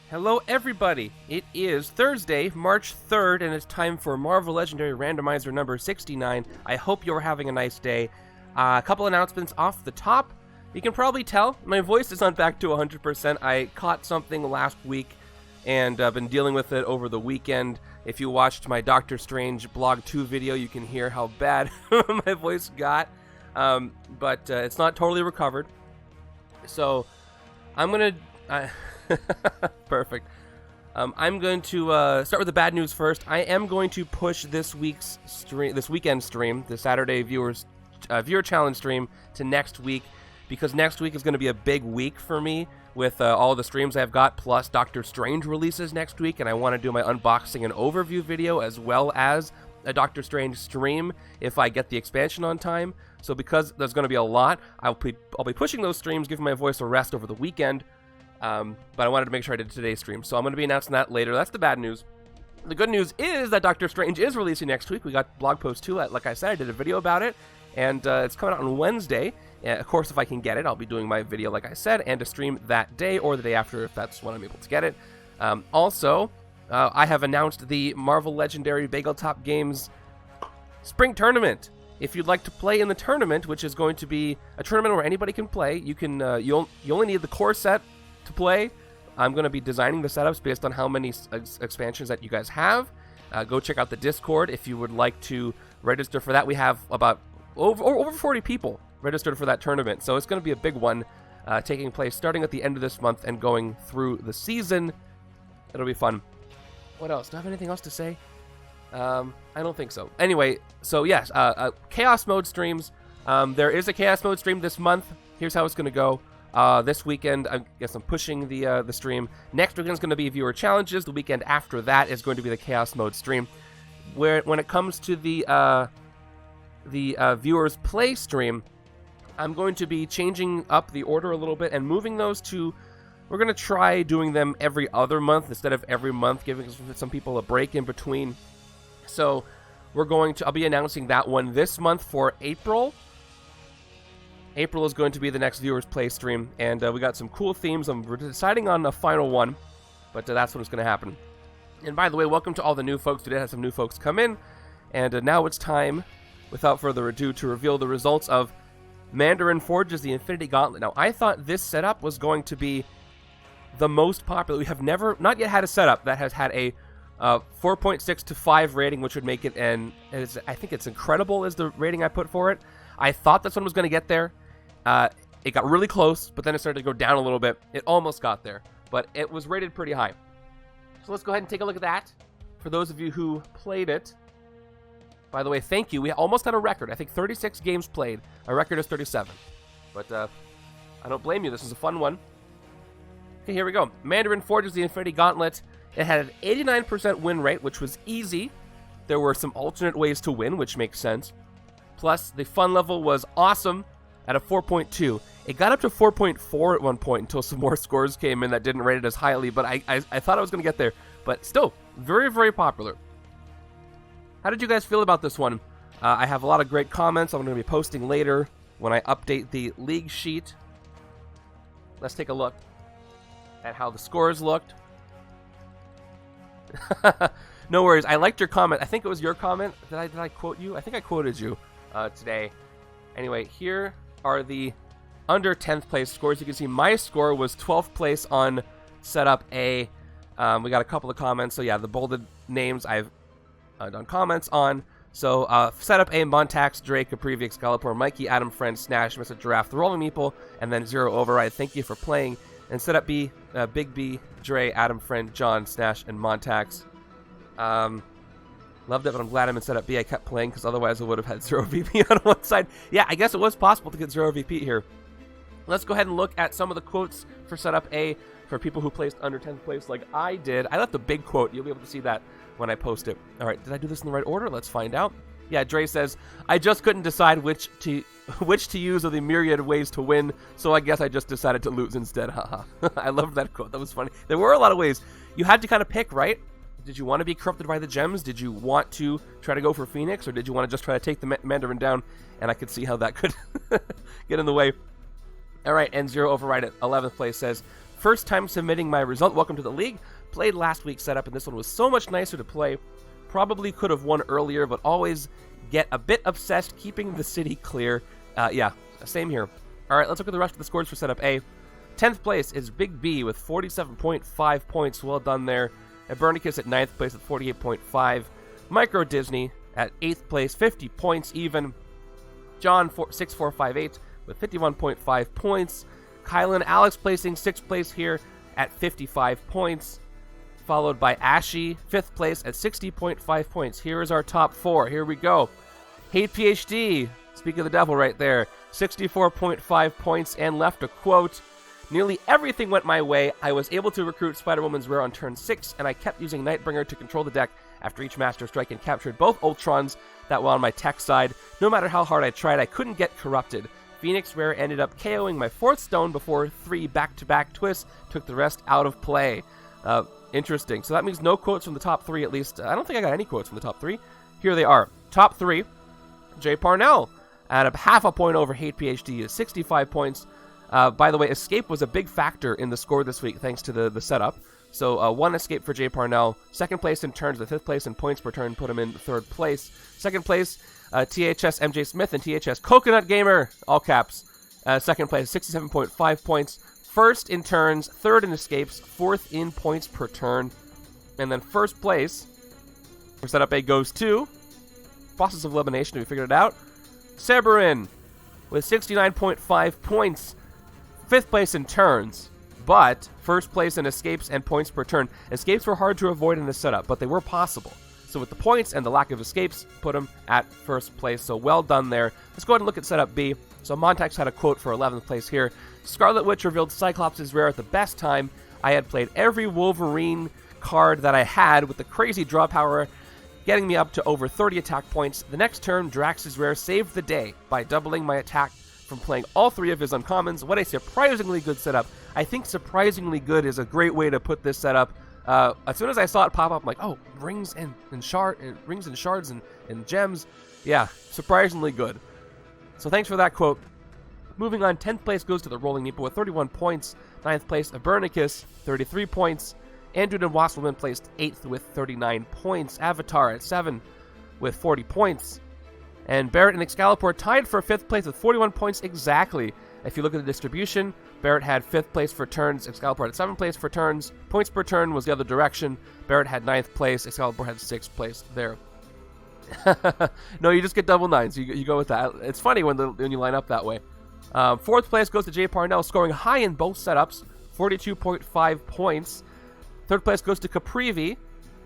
Hello everybody, it is Thursday, March 3rd, and it's time for Marvel Legendary Randomizer number 69. I hope you're having a nice day. A couple announcements off the top. You can probably tell, my voice is not back to 100%. I caught something last week, and I've been dealing with it over the weekend. If you watched my Doctor Strange Blog 2 video, you can hear how bad my voice got. But it's not totally recovered. So, I'm going to... Perfect. I'm going to start with the bad news first. I am going to push this weekend stream, the Saturday viewer challenge stream, to next week, because next week is going to be a big week for me with all the streams I've got, plus Doctor Strange releases next week, and I want to do my unboxing and overview video as well as a Doctor Strange stream if I get the expansion on time. So because there's going to be a lot, I'll be pushing those streams, giving my voice a rest over the weekend. But I wanted to make sure I did today's stream, so I'm going to be announcing that later. That's the bad news. The good news is that Doctor Strange is releasing next week. We got blog post 2. Like I said, I did a video about it, and it's coming out on Wednesday. Of course, if I can get it, I'll be doing my video, like I said, and a stream that day or the day after if that's when I'm able to get it. Also, I have announced the Marvel Legendary Bagel Top Games Spring Tournament. If you'd like to play in the tournament, which is going to be a tournament where anybody can play, you can. You only need the core set to play. I'm going to be designing the setups based on how many expansions that you guys have. Go check out the Discord if you would like to register for that. We have about over 40 people registered for that tournament, so it's going to be a big one, taking place starting at the end of this month and going through the season. It'll be fun. What else? Do I have anything else to say? I don't think so. Anyway, so yes, Chaos Mode streams. There is a Chaos Mode stream this month. Here's how it's going to go. This weekend, I guess I'm pushing the stream. Next weekend is going to be viewer challenges. The weekend after that is going to be the Chaos Mode stream. When it comes to the viewers play stream, I'm going to be changing up the order a little bit and moving those to. We're going to try doing them every other month instead of every month, giving some people a break in between. So I'll be announcing that one this month for April. April is going to be the next viewers play stream, and we got some cool themes. We're deciding on the final one, but that's when it's going to happen. And by the way, welcome to all the new folks. Today, have some new folks come in, and now it's time, without further ado, to reveal the results of Mandarin Forge's The Infinity Gauntlet. Now, I thought this setup was going to be the most popular. We have not yet had a setup that has had a 4.6 to 5 rating, which would make it, I think it's incredible is the rating I put for it. I thought this one was going to get there. It got really close, but then it started to go down a little bit. It almost got there, but it was rated pretty high. So let's go ahead and take a look at that. For those of you who played it, by the way, thank you. We almost had a record. I think 36 games played. Our record is 37. But I don't blame you. This is a fun one. Okay, here we go. Mandarin Forges The Infinity Gauntlet. It had an 89% win rate, which was easy. There were some alternate ways to win, which makes sense. Plus, the fun level was awesome at a 4.2. It got up to 4.4 at one point until some more scores came in that didn't rate it as highly, but I thought I was going to get there. But still, very, very popular. How did you guys feel about this one? I have a lot of great comments I'm going to be posting later when I update the league sheet. Let's take a look at how the scores looked. No worries. I liked your comment. I think it was your comment. Did I quote you? I think I quoted you today. Anyway, here are the under 10th place scores. You can see my score was 12th place on Setup A. We got a couple of comments. So yeah, the bolded names I've done comments on. So Setup A, Montax, Drake, Caprivi, Excalibur, Mikey, Adam, Friend, Snash, Mr. Giraffe, The Rolling Meeple, and then Zero Override. Thank you for playing. And Setup B, Big B, Dre, Adam, Friend, John, Snash, and Montax. Loved it, but I'm glad I'm in Setup B. I kept playing because otherwise I would have had 0 VP on one side. Yeah, I guess it was possible to get 0 VP here. Let's go ahead and look at some of the quotes for Setup A for people who placed under 10th place like I did. I left a big quote. You'll be able to see that when I post it. All right, did I do this in the right order? Let's find out. Yeah, Dre says, I just couldn't decide which to use of the myriad ways to win, so I guess I just decided to lose instead. Haha. I loved that quote. That was funny. There were a lot of ways. You had to kind of pick, right? Did you want to be corrupted by the gems? Did you want to try to go for Phoenix? Or did you want to just try to take the Mandarin down? And I could see how that could get in the way. All right, and Zero Override at 11th place says, first time submitting my result. Welcome to the league. Played last week's setup, and this one was so much nicer to play. Probably could have won earlier, but always get a bit obsessed keeping the city clear. Yeah, same here. All right, let's look at the rest of the scores for setup A. 10th place is Big B with 47.5 points. Well done there. Ebernicus at 9th place at 48.5. Micro Disney at 8th place, 50 points even. John 6458 with 51.5 points. Kylan Alex placing 6th place here at 55 points. Followed by Ashy, 5th place at 60.5 points. Here is our top 4. Here we go. Hate PhD, speak of the devil right there, 64.5 points, and left a quote. Nearly everything went my way. I was able to recruit Spider-Woman's rare on turn 6, and I kept using Nightbringer to control the deck after each Master Strike and captured both Ultrons that were on my tech side. No matter how hard I tried, I couldn't get corrupted. Phoenix Rare ended up KOing my 4th stone before 3 back-to-back twists took the rest out of play. Interesting. So that means no quotes from the top 3 at least. I don't think I got any quotes from the top 3. Here they are. Top 3, Jay Parnell at a half a point over Hate PhD is 65 points. By the way, escape was a big factor in the score this week thanks to the setup. So 1 escape for Jay Parnell. 2nd place in turns, the 5th place in points per turn put him in 3rd place. 2nd place, THS MJ Smith and THS Coconut Gamer, all caps. 2nd place, 67.5 points. 1st in turns, 3rd in escapes, 4th in points per turn. And then 1st place for setup A goes to Process of Elimination, we figured it out. Severin with 69.5 points. 5th place in turns, but 1st place in escapes and points per turn. Escapes were hard to avoid in this setup, but they were possible. So with the points and the lack of escapes, put him at 1st place. So well done there. Let's go ahead and look at setup B. So Montax had a quote for 11th place here. Scarlet Witch revealed Cyclops' rare at the best time. I had played every Wolverine card that I had with the crazy draw power, getting me up to over 30 attack points. The next turn, Drax's rare saved the day by doubling my attack from playing all 3 of his uncommons. What a surprisingly good setup. I think surprisingly good is a great way to put this setup. As soon as I saw it pop up, I'm like, oh, rings and shards and gems. Yeah, surprisingly good. So thanks for that quote. Moving on, 10th place goes to the Rolling Meeple with 31 points. 9th place, Ebernicus, 33 points. Andrew and Wasselman placed 8th with 39 points. Avatar at 7 with 40 points. And Barrett and Excalibur tied for 5th place with 41 points exactly. If you look at the distribution, Barrett had 5th place for turns, Excalibur had 7th place for turns. Points per turn was the other direction. Barrett had 9th place, Excalibur had 6th place there. No, you just get double 9s. You go with that. It's funny when you line up that way. 4th place goes to Jay Parnell, scoring high in both setups, 42.5 points. 3rd place goes to Caprivi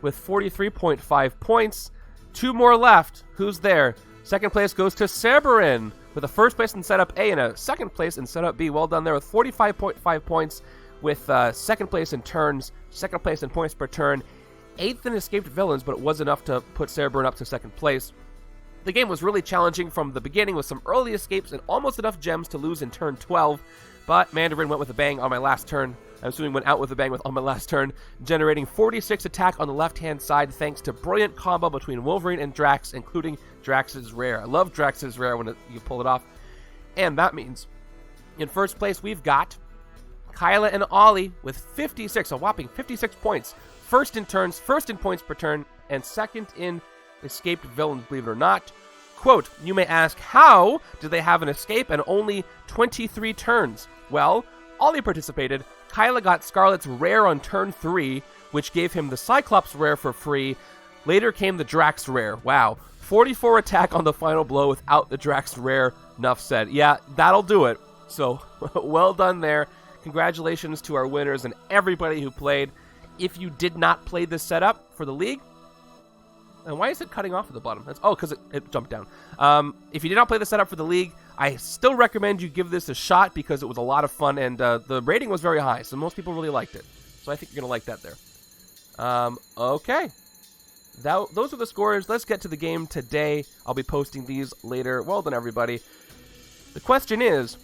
with 43.5 points. 2 more left. Who's there? 2nd place goes to Cerberin with a 1st place in setup A and a 2nd place in setup B. Well done there with 45.5 points with 2nd place in turns, 2nd place in points per turn, 8th in escaped villains, but it was enough to put Cerberin up to 2nd place. The game was really challenging from the beginning with some early escapes and almost enough gems to lose in turn 12, but Mandarin went with a bang on my last turn. I'm assuming went out with a bang on my last turn, generating 46 attack on the left-hand side thanks to brilliant combo between Wolverine and Drax, including Drax's rare. I love Drax's rare when you pull it off. And that means in 1st place we've got Kyla and Ollie with 56, a whopping 56 points. 1st in turns, 1st in points per turn, and 2nd in escaped villains, believe it or not. Quote, you may ask, how did they have an escape and only 23 turns? Well, Ollie participated. Kyla got Scarlet's rare on turn 3, which gave him the Cyclops rare for free. Later came the Drax rare. Wow. 44 attack on the final blow without the Drax rare. Enough said. Yeah, that'll do it. So, well done there. Congratulations to our winners and everybody who played. If you did not play this setup for the league, and why is it cutting off at the bottom? Because it jumped down. If you did not play the setup for the league, I still recommend you give this a shot because it was a lot of fun, and the rating was very high, so most people really liked it. So I think you're going to like that there. Okay. Those are the scores. Let's get to the game today. I'll be posting these later. Well done, everybody. The question is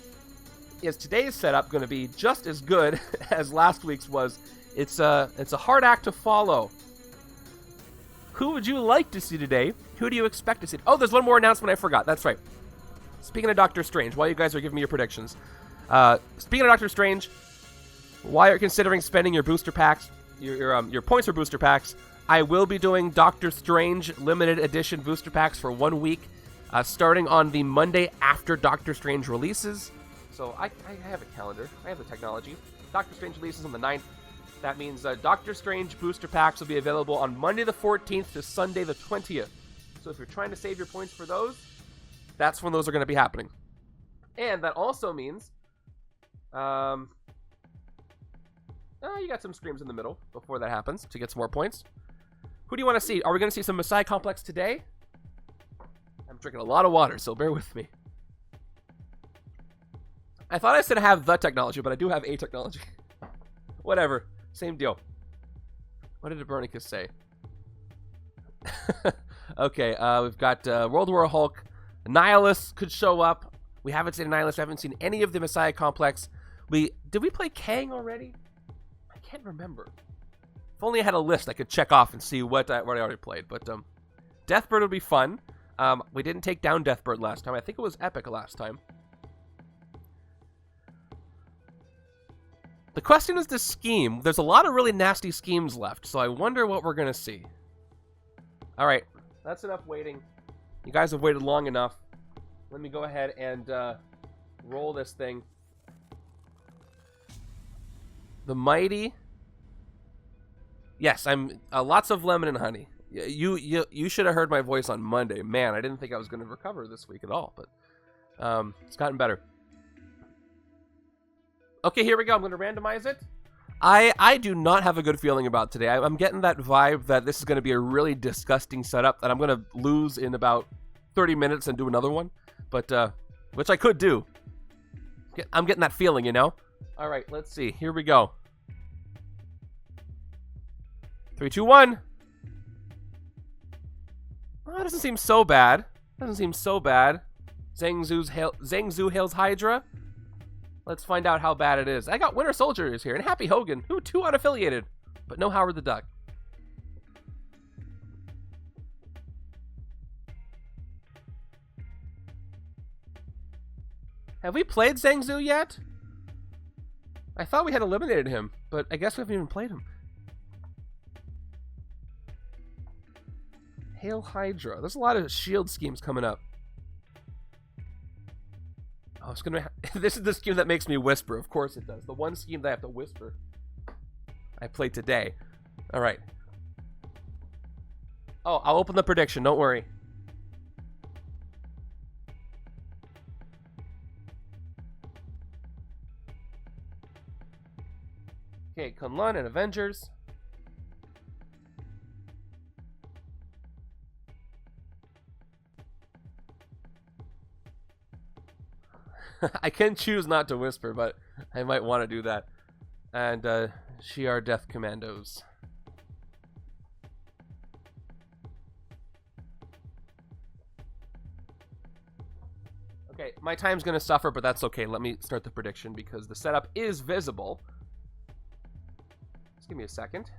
today's setup going to be just as good as last week's was? It's a hard act to follow. Who would you like to see today? Who do you expect to see? Oh, there's one more announcement I forgot. That's right. Speaking of Doctor Strange, while you guys are giving me your predictions. Speaking of Doctor Strange, while you're considering spending your booster packs, your points for booster packs, I will be doing Doctor Strange limited edition booster packs for 1 week, starting on the Monday after Doctor Strange releases. So I have a calendar. I have the technology. Doctor Strange releases on the 9th. That means Doctor Strange booster packs will be available on Monday the 14th to Sunday the 20th. So if you're trying to save your points for those, that's when those are going to be happening. And that also means you got some screams in the middle before that happens to get some more points. Who do you want to see? Are we going to see some Messiah Complex today? I'm drinking a lot of water, so bear with me. I thought I said have the technology, but I do have a technology. Whatever. Same deal. What did Copernicus say? Okay, we've got World War Hulk. Nihilus could show up. We haven't seen Nihilus. I haven't seen any of the Messiah Complex. Did we play Kang already? I can't remember. If only I had a list I could check off and see what I already played. But Deathbird would be fun. We didn't take down Deathbird last time. I think it was Epic last time. The question is the scheme. There's a lot of really nasty schemes left, so I wonder what we're going to see. All right, that's enough waiting. You guys have waited long enough. Let me go ahead and roll this thing. The Mighty. Yes, I'm lots of lemon and honey. You should have heard my voice on Monday. Man, I didn't think I was going to recover this week at all, but it's gotten better. Okay, here we go. I'm going to randomize it. I do not have a good feeling about today. I'm getting that vibe that this is going to be a really disgusting setup that I'm going to lose in about 30 minutes and do another one, but which I could do. I'm getting that feeling, you know? All right, let's see. Here we go. 3, 2, 1. Oh, it doesn't seem so bad. Doesn't seem so bad. Zheng Zhu hails Hydra. Let's find out how bad it is. I got Winter Soldier is here, and Happy Hogan, who 2 unaffiliated, but no Howard the Duck. Have we played Zheng Zhu yet? I thought we had eliminated him, but I guess we haven't even played him. Hail Hydra. There's a lot of shield schemes coming up. Oh, it's gonna. This is the scheme that makes me whisper. Of course it does. The one scheme that I have to whisper. I played today. All right. Oh, I'll open the prediction. Don't worry. Okay, Kunlun and Avengers. I can choose not to whisper, but I might want to do that. And Shi'ar Death Commandos. Okay, my time's going to suffer, but that's okay. Let me start the prediction because the setup is visible. Just give me a second.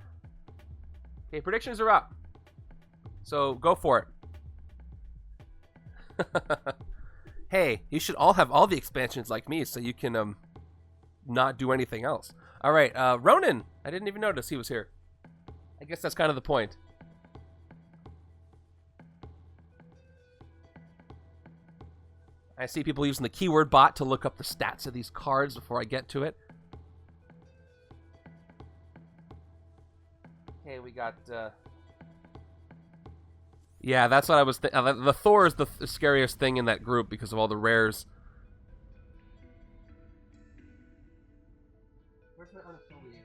Okay, predictions are up. So go for it. Hey, you should all have all the expansions like me so you can not do anything else. All right, Ronin. I didn't even notice he was here. I guess that's kind of the point. I see people using the keyword bot to look up the stats of these cards before I get to it. Okay, we got... Yeah, that's what I was thinking. The Thor is the scariest thing in that group because of all the rares. Where's my unaffiliated?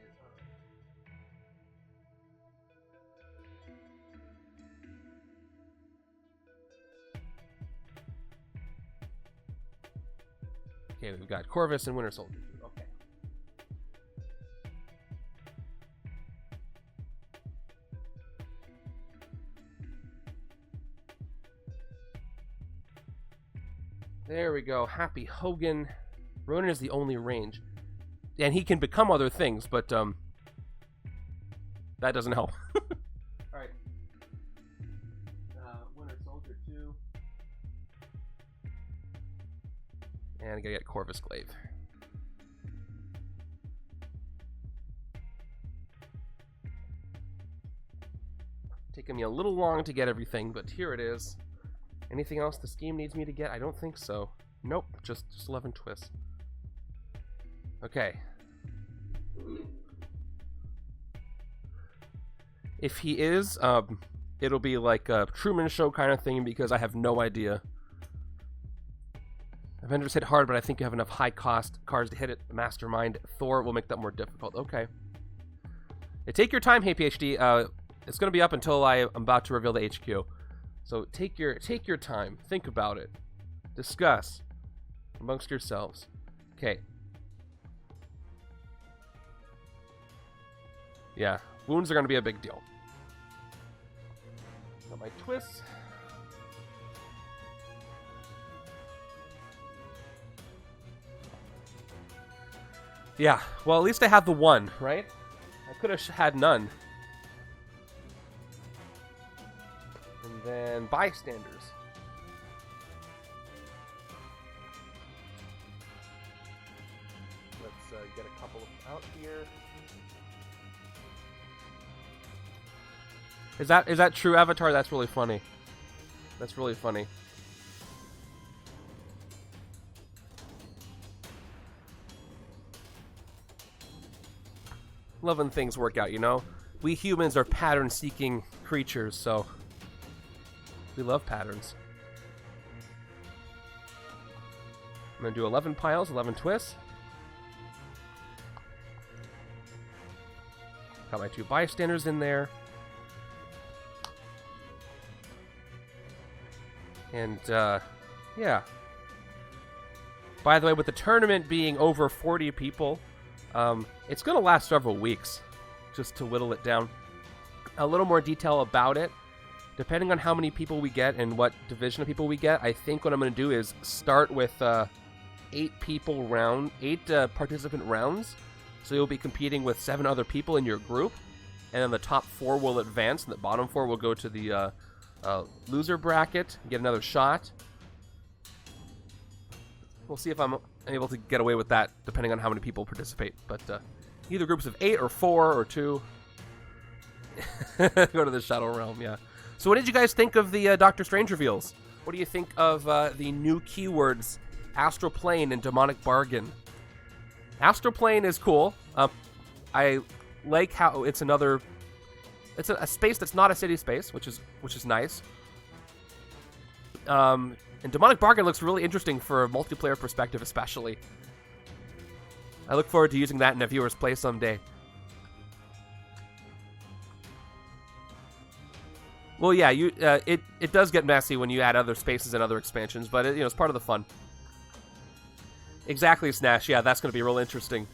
Okay, we've got Corvus and Winter Soldier. Okay. There we go. Happy Hogan. Ronin is the only range. And he can become other things, but that doesn't help. Alright. Winter Soldier 2. And I gotta get Corvus Glaive. Taking me a little long to get everything, but here it is. Anything else the scheme needs me to get? I don't think so. Nope, just 11 twists. Okay. If he is, it'll be like a Truman Show kind of thing because I have no idea. Avengers hit hard, but I think you have enough high-cost cards to hit it. Mastermind, Thor will make that more difficult. Okay. Yeah, take your time, hey PhD. It's going to be up until I'm about to reveal the HQ. So take your time. Think about it. Discuss amongst yourselves. Okay. Yeah, wounds are going to be a big deal. Got my twists. Yeah, well, at least I have the one, right? I could have had none. And then bystanders. Let's get a couple of them out here. Is that true, Avatar? That's really funny. That's really funny. Love when things work out, you know? We humans are pattern-seeking creatures, so we love patterns. I'm gonna do 11 piles, 11 twists. Got my 2 bystanders in there. And, yeah. By the way, with the tournament being over 40 people, it's going to last several weeks, just to whittle it down. A little more detail about it. Depending on how many people we get and what division of people we get, I think what I'm going to do is start with 8 participant rounds. So you'll be competing with 7 other people in your group. And then the top 4 will advance, and the bottom 4 will go to the loser bracket, get another shot. We'll see if I'm able to get away with that, depending on how many people participate. But either groups of 8 or 4 or 2. Go to the Shadow Realm, yeah. So what did you guys think of the Doctor Strange reveals? What do you think of the new keywords, Astral Plane and Demonic Bargain? Astral Plane is cool. I like how it's another... It's a space that's not a city space, which is nice. And Demonic Bargain looks really interesting for a multiplayer perspective, especially. I look forward to using that in a viewer's play someday. Well, yeah, it does get messy when you add other spaces and other expansions, but it's part of the fun. Exactly, Snash. Yeah, that's going to be real interesting.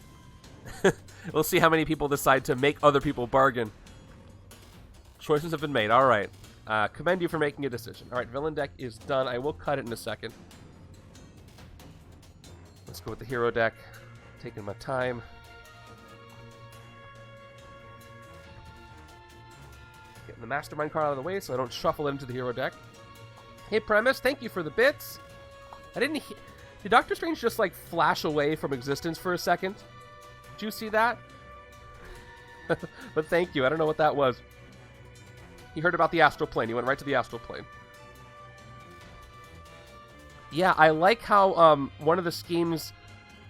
We'll see how many people decide to make other people bargain. Choices have been made. All right. Commend you for making a decision. All right, villain deck is done. I will cut it in a second. Let's go with the hero deck. Taking my time. Getting the Mastermind card out of the way so I don't shuffle it into the hero deck. Hey, Premise, thank you for the bits. Did Doctor Strange just, like, flash away from existence for a second? Did you see that? But thank you. I don't know what that was. He heard about the Astral Plane. He went right to the Astral Plane. Yeah, I like how one of the schemes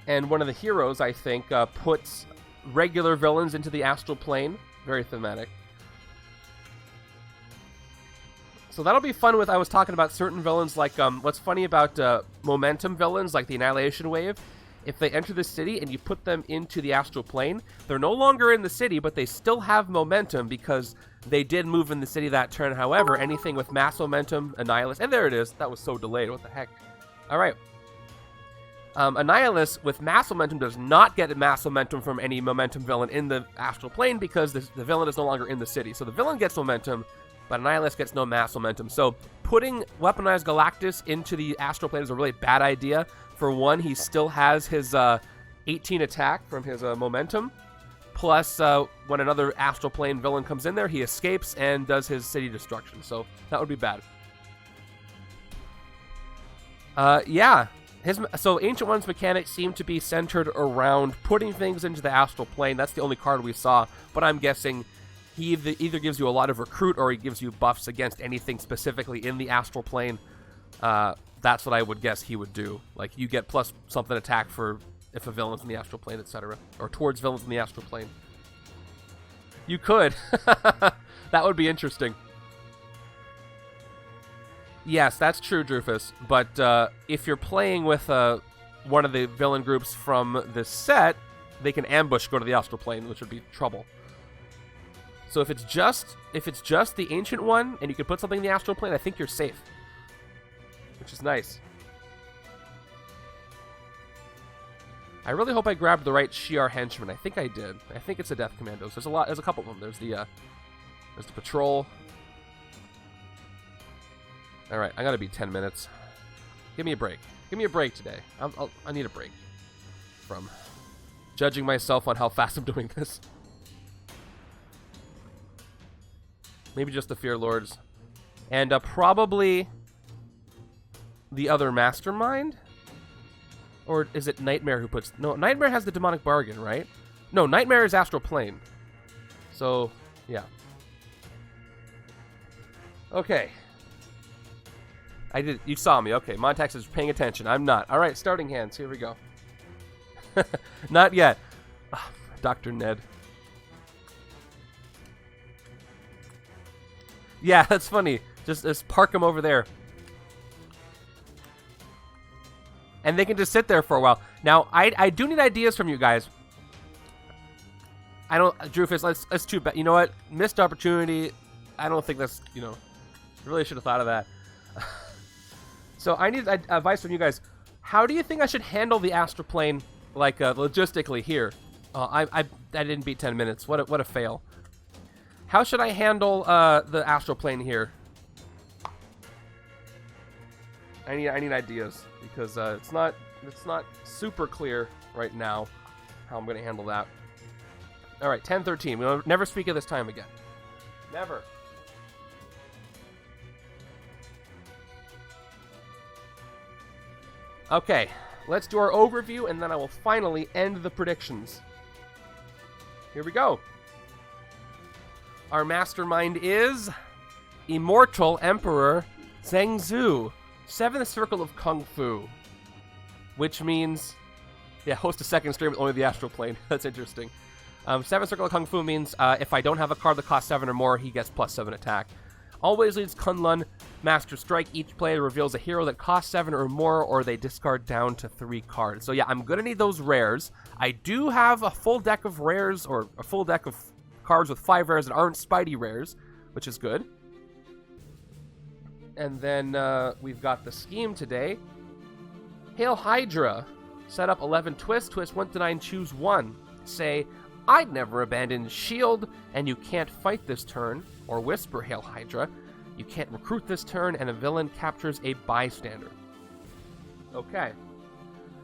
and one of the heroes, I think, puts regular villains into the Astral Plane. Very thematic. So that'll be fun with, I was talking about certain villains, like, what's funny about momentum villains, like the Annihilation Wave, if they enter the city and you put them into the Astral Plane, they're no longer in the city, but they still have momentum because they did move in the city that turn. However, anything with mass momentum, Annihilus, and there it is. That was so delayed. What the heck? All right. Annihilus with mass momentum does not get mass momentum from any momentum villain in the Astral Plane because the villain is no longer in the city. So the villain gets momentum, but Annihilus gets no mass momentum. So putting Weaponized Galactus into the Astral Plane is a really bad idea. For one, he still has his 18 attack from his momentum. Plus, when another Astral Plane villain comes in there, he escapes and does his city destruction. So that would be bad. Yeah. So Ancient One's mechanics seem to be centered around putting things into the Astral Plane. That's the only card we saw. But I'm guessing he either gives you a lot of recruit or he gives you buffs against anything specifically in the astral plane. That's what I would guess he would do. Like, you get plus something attack for if a villain's in the astral plane, etc. Or towards villains in the astral plane. You could. That would be interesting. Yes, that's true, Drufus. But if you're playing with one of the villain groups from the set, they can ambush, go to the astral plane, which would be trouble. So if it's just the ancient one, and you can put something in the astral plane, I think you're safe. Which is nice. I really hope I grabbed the right Shi'ar henchman. I think I did. I think it's the Death Commandos. There's a couple of them. There's the patrol. All right, I gotta be 10 minutes. Give me a break. Give me a break today. I need a break from judging myself on how fast I'm doing this. Maybe just the Fear Lords, and probably the other Mastermind. Or is it Nightmare who puts... No, Nightmare has the Demonic Bargain, right? No, Nightmare is Astral Plane. So, yeah. Okay. You saw me. Okay, Montax is paying attention. I'm not. All right, starting hands. Here we go. Not yet. Dr. Ned. Yeah, that's funny. Just park him over there. And they can just sit there for a while. Now, I do need ideas from you guys. Drufus, let's too bad. You know what? Missed opportunity. I don't think that's, really should have thought of that. So I need advice from you guys. How do you think I should handle the astral plane, like, logistically here? I didn't beat 10 minutes. What a fail. How should I handle the astral plane here? I need ideas because it's not super clear right now how I'm going to handle that. All right, 10:13. We'll never speak of this time again. Never. Okay, let's do our overview, and then I will finally end the predictions. Here we go. Our mastermind is Immortal Emperor Zheng Zhu, 7th Circle of Kung Fu, which means, yeah, host a second stream with only the astral plane. That's interesting. 7th Circle of Kung Fu means if I don't have a card that costs 7 or more, he gets +7 attack. Always leads Kunlun Master Strike. Each player reveals a hero that costs 7 or more, or they discard down to 3 cards. So yeah, I'm gonna need those rares. I do have a full deck of rares, or a full deck of cards with 5 rares that aren't Spidey rares, which is good. And then we've got the scheme today. Hail Hydra. Set up 11 twists. Twist 1 to 9, choose 1. Say, I'd never abandon shield, and you can't fight this turn. Or whisper, Hail Hydra. You can't recruit this turn, and a villain captures a bystander. Okay.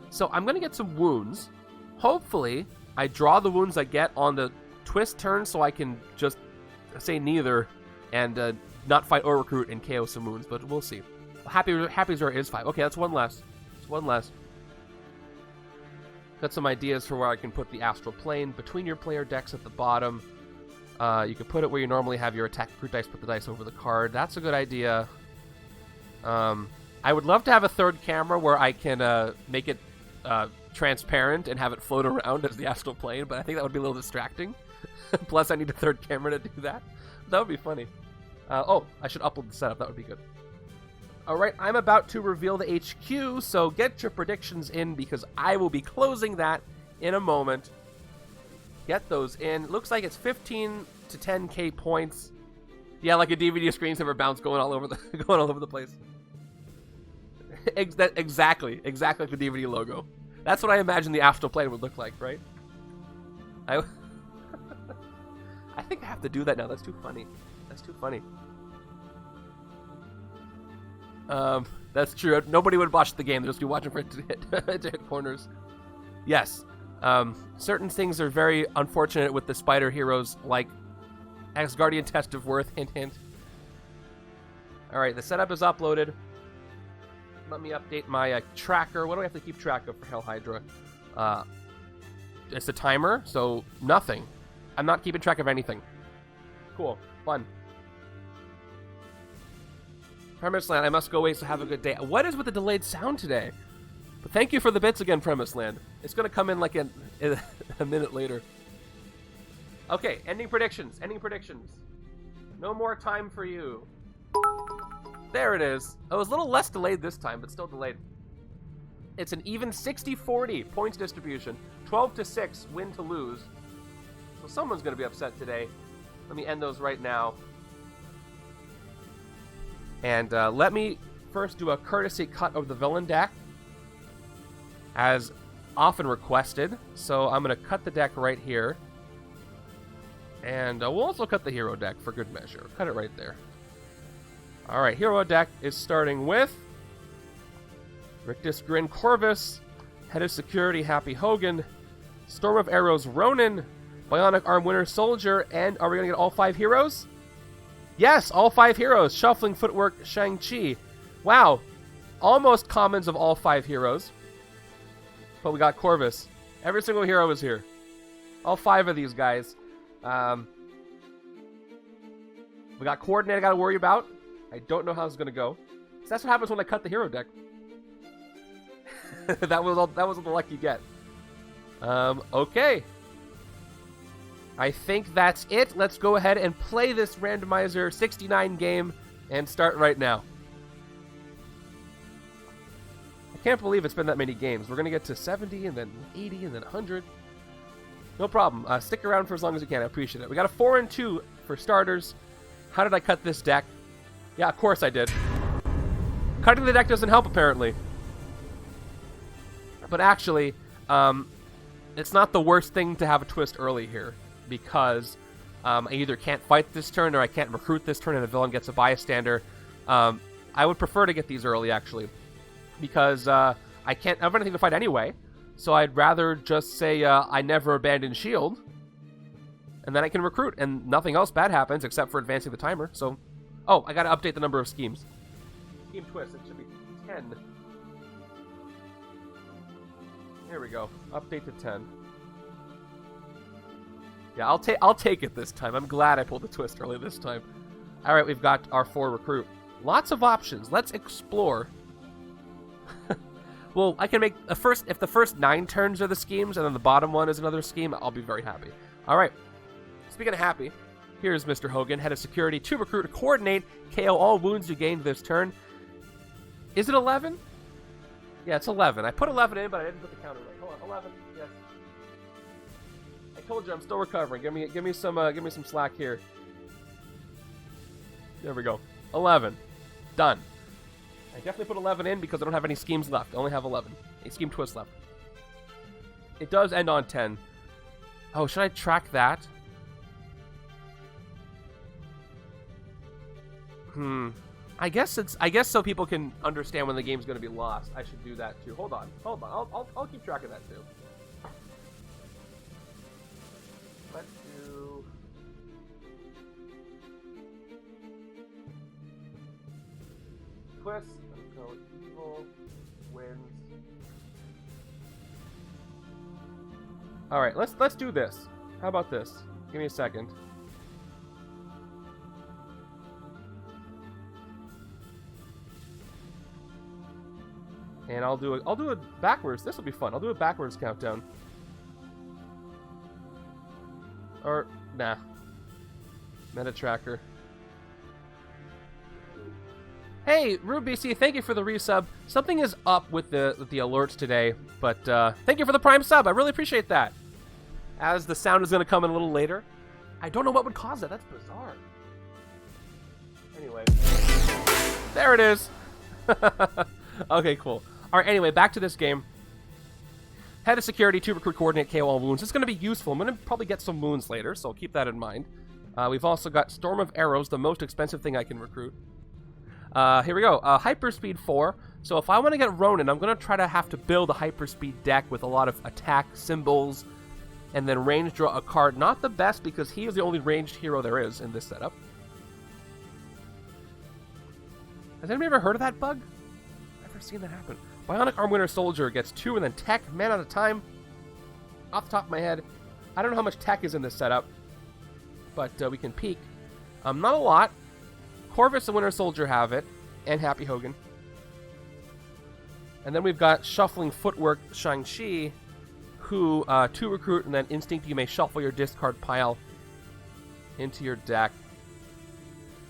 So I'm going to get some wounds. Hopefully, I draw the wounds I get on the twist turn so I can just say neither and not fight or recruit and KO some wounds, but we'll see. Happy Zora is 5. Okay, that's one less. It's one less. Got some ideas for where I can put the astral plane between your player decks at the bottom. You can put it where you normally have your attack recruit dice, put the dice over the card. That's a good idea. I would love to have a third camera where I can make it transparent and have it float around as the astral plane, but I think that would be a little distracting. Plus, I need a third camera to do that. That would be funny. Oh, I should upload the setup. That would be good. All right, I'm about to reveal the HQ, so get your predictions in because I will be closing that in a moment. Get those in. Looks like it's 15 to 10k points. Yeah, like a DVD screensaver bounce going all over the place. Exactly like the DVD logo. That's what I imagine the astral plane would look like, right? I think I have to do that now. That's too funny. That's too funny. That's true. Nobody would watch the game. They'd just be watching for it to hit corners. Yes. Certain things are very unfortunate with the spider heroes, like Asgardian Test of Worth, hint hint. Alright, the setup is uploaded. Let me update my tracker. What do I have to keep track of for Hail Hydra? It's a timer, so nothing. I'm not keeping track of anything. Cool. Fun. Premise Land, I must go away, so have a good day. What is with the delayed sound today? But thank you for the bits again, Premise Land. It's going to come in like a minute later. Okay, ending predictions. Ending predictions. No more time for you. There it is. It was a little less delayed this time, but still delayed. It's an even 60-40 points distribution. 12-6 win to lose. So someone's going to be upset today. Let me end those right now. And let me first do a courtesy cut of the villain deck, as often requested. So I'm going to cut the deck right here. And we'll also cut the hero deck for good measure. Cut it right there. Alright, hero deck is starting with Rictus Grin Corvus, Head of Security Happy Hogan, Storm of Arrows Ronin, Bionic Arm Winter Soldier, and are we going to get all 5 heroes? Yes, all 5 heroes. Shuffling Footwork Shang-Chi. Wow. Almost commons of all 5 heroes. But we got Corvus. Every single hero is here. All 5 of these guys. We got Coordinate I got to worry about. I don't know how it's going to go. So that's what happens when I cut the hero deck. that was the luck you get. Okay. I think that's it. Let's go ahead and play this Randomizer 69 game and start right now. I can't believe it's been that many games. We're going to get to 70 and then 80 and then 100. No problem. Stick around for as long as you can. I appreciate it. We got a 4 and 2 for starters. How did I cut this deck? Yeah, of course I did. Cutting the deck doesn't help, apparently. But actually, it's not the worst thing to have a twist early here, because I either can't fight this turn or I can't recruit this turn and the villain gets a bystander. I would prefer to get these early, actually, because I don't have anything to fight anyway. So I'd rather just say I never abandon shield, and then I can recruit, and nothing else bad happens except for advancing the timer. So, oh, I got to update the number of schemes. Scheme twist, it should be 10. Here we go. Update to 10. Yeah, I'll take it this time. I'm glad I pulled the twist early this time. All right, we've got our 4 recruit. Lots of options. Let's explore. Well, I can make if the first 9 turns are the schemes and then the bottom one is another scheme, I'll be very happy. All right. Speaking of happy, here's Mr. Hogan, Head of Security, 2 recruit, to coordinate, KO all wounds you gained this turn. Is it 11? Yeah, it's 11. I put 11 in, but I didn't put the counter right. Hold on, 11. Yes. I told you I'm still recovering. Give me some slack here. There we go. 11. Done. I definitely put 11 in because I don't have any schemes left. I only have 11. A scheme twist left. It does end on 10. Oh, should I track that? I guess so people can understand when the game's going to be lost. I should do that too. Hold on. I'll keep track of that too. Let's do twist. Let's go evil wins. All right, let's do this. How about this? Give me a second. And I'll do it backwards. This will be fun. I'll do a backwards countdown. Or nah. Meta tracker. Hey, RubeBC, thank you for the resub. Something is up with the alerts today, but thank you for the Prime sub. I really appreciate that. As the sound is going to come in a little later. I don't know what would cause that. That's bizarre. Anyway. There it is. Okay, cool. All right, anyway, back to this game. Head of Security, 2 recruit, coordinate, KO all wounds. It's going to be useful. I'm going to probably get some wounds later, so keep that in mind. We've also got Storm of Arrows, the most expensive thing I can recruit. Here we go. Hyperspeed 4. So if I want to get Ronin, I'm going to have to build a Hyperspeed deck with a lot of attack symbols, and then range draw a card. Not the best, because he is the only ranged hero there is in this setup. Has anybody ever heard of that bug? Never seen that happen. Bionic Arm Winter Soldier gets 2 and then tech, man at a time. Off the top of my head, I don't know how much tech is in this setup, but we can peek. Not a lot. Corvus and Winter Soldier have it, and Happy Hogan. And then we've got Shuffling Footwork Shang-Chi, who, 2 recruit, and then Instinct, you may shuffle your discard pile into your deck.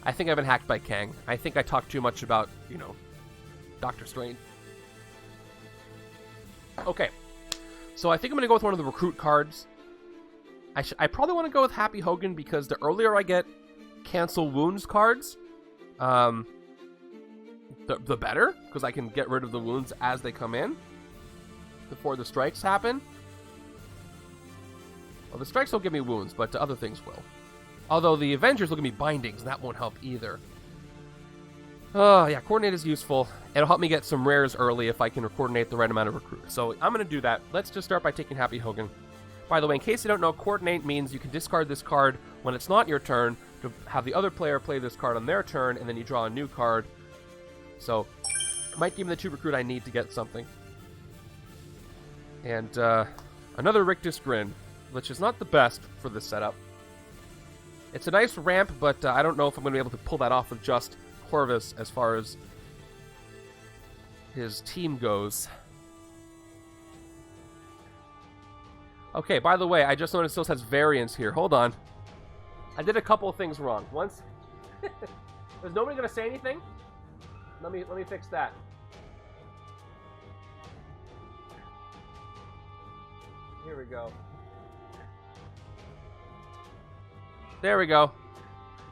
I think I've been hacked by Kang. I think I talked too much about, you know, Doctor Strange. Okay. So I think I'm going to go with one of the recruit cards. I probably want to go with Happy Hogan because the earlier I get Cancel Wounds cards, the better, because I can get rid of the wounds as they come in before the strikes happen. Well, the strikes will give me wounds, but other things will. Although the Avengers will give me bindings, and that won't help either. Oh, yeah, Coordinate is useful. It'll help me get some rares early if I can coordinate the right amount of recruits. So I'm going to do that. Let's just start by taking Happy Hogan. By the way, in case you don't know, Coordinate means you can discard this card when it's not your turn to have the other player play this card on their turn, and then you draw a new card. So, it might give me the 2 recruit I need to get something. And, another Rictus Grin, which is not the best for this setup. It's a nice ramp, but I don't know if I'm going to be able to pull that off with just Corvus as far as his team goes. Okay, by the way, I just noticed this has variants here. Hold on. I did a couple of things wrong. Once... Is nobody going to say anything? Let me fix that. Here we go. There we go.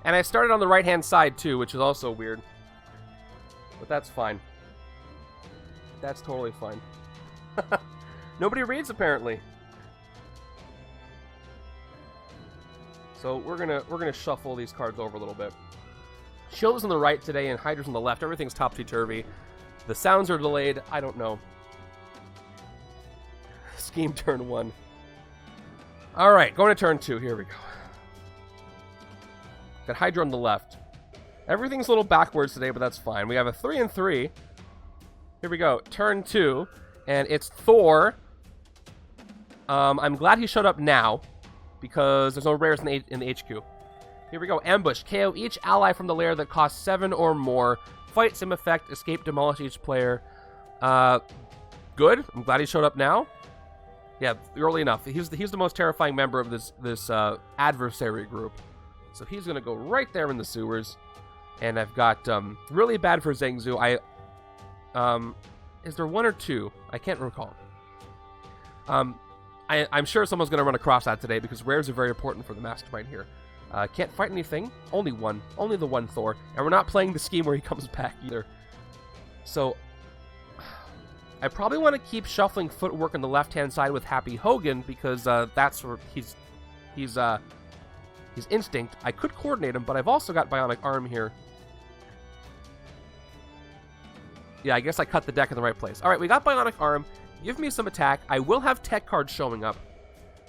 And I started on the right-hand side, too, which is also weird. But that's fine. That's totally fine. Nobody reads, apparently. So we're gonna shuffle these cards over a little bit. Shield is on the right today, and Hydra's on the left. Everything's topsy-turvy. The sounds are delayed. I don't know. Scheme turn 1. All right, going to turn 2. Here we go. Got Hydra on the left. Everything's a little backwards today, but that's fine. We have a 3 and 3. Here we go. Turn 2, and it's Thor. I'm glad he showed up now, because there's no rares in the HQ. Here we go. Ambush. KO each ally from the lair that costs 7 or more. Fight sim effect. Escape, demolish each player. Good. I'm glad he showed up now. Yeah, early enough. He's the most terrifying member of this adversary group. So he's going to go right there in the sewers. And I've got really bad for Zheng Zhu. Is there 1 or 2? I can't recall. I'm sure someone's going to run across that today because rares are very important for the Mastermind here. Can't fight anything. Only one. Only the one Thor. And we're not playing the scheme where he comes back either. So, I probably want to keep Shuffling Footwork on the left-hand side with Happy Hogan because that's where he's Instinct. I could coordinate him, but I've also got Bionic Arm here. Yeah, I guess I cut the deck in the right place. All right, we got Bionic Arm. Give me some attack. I will have tech cards showing up.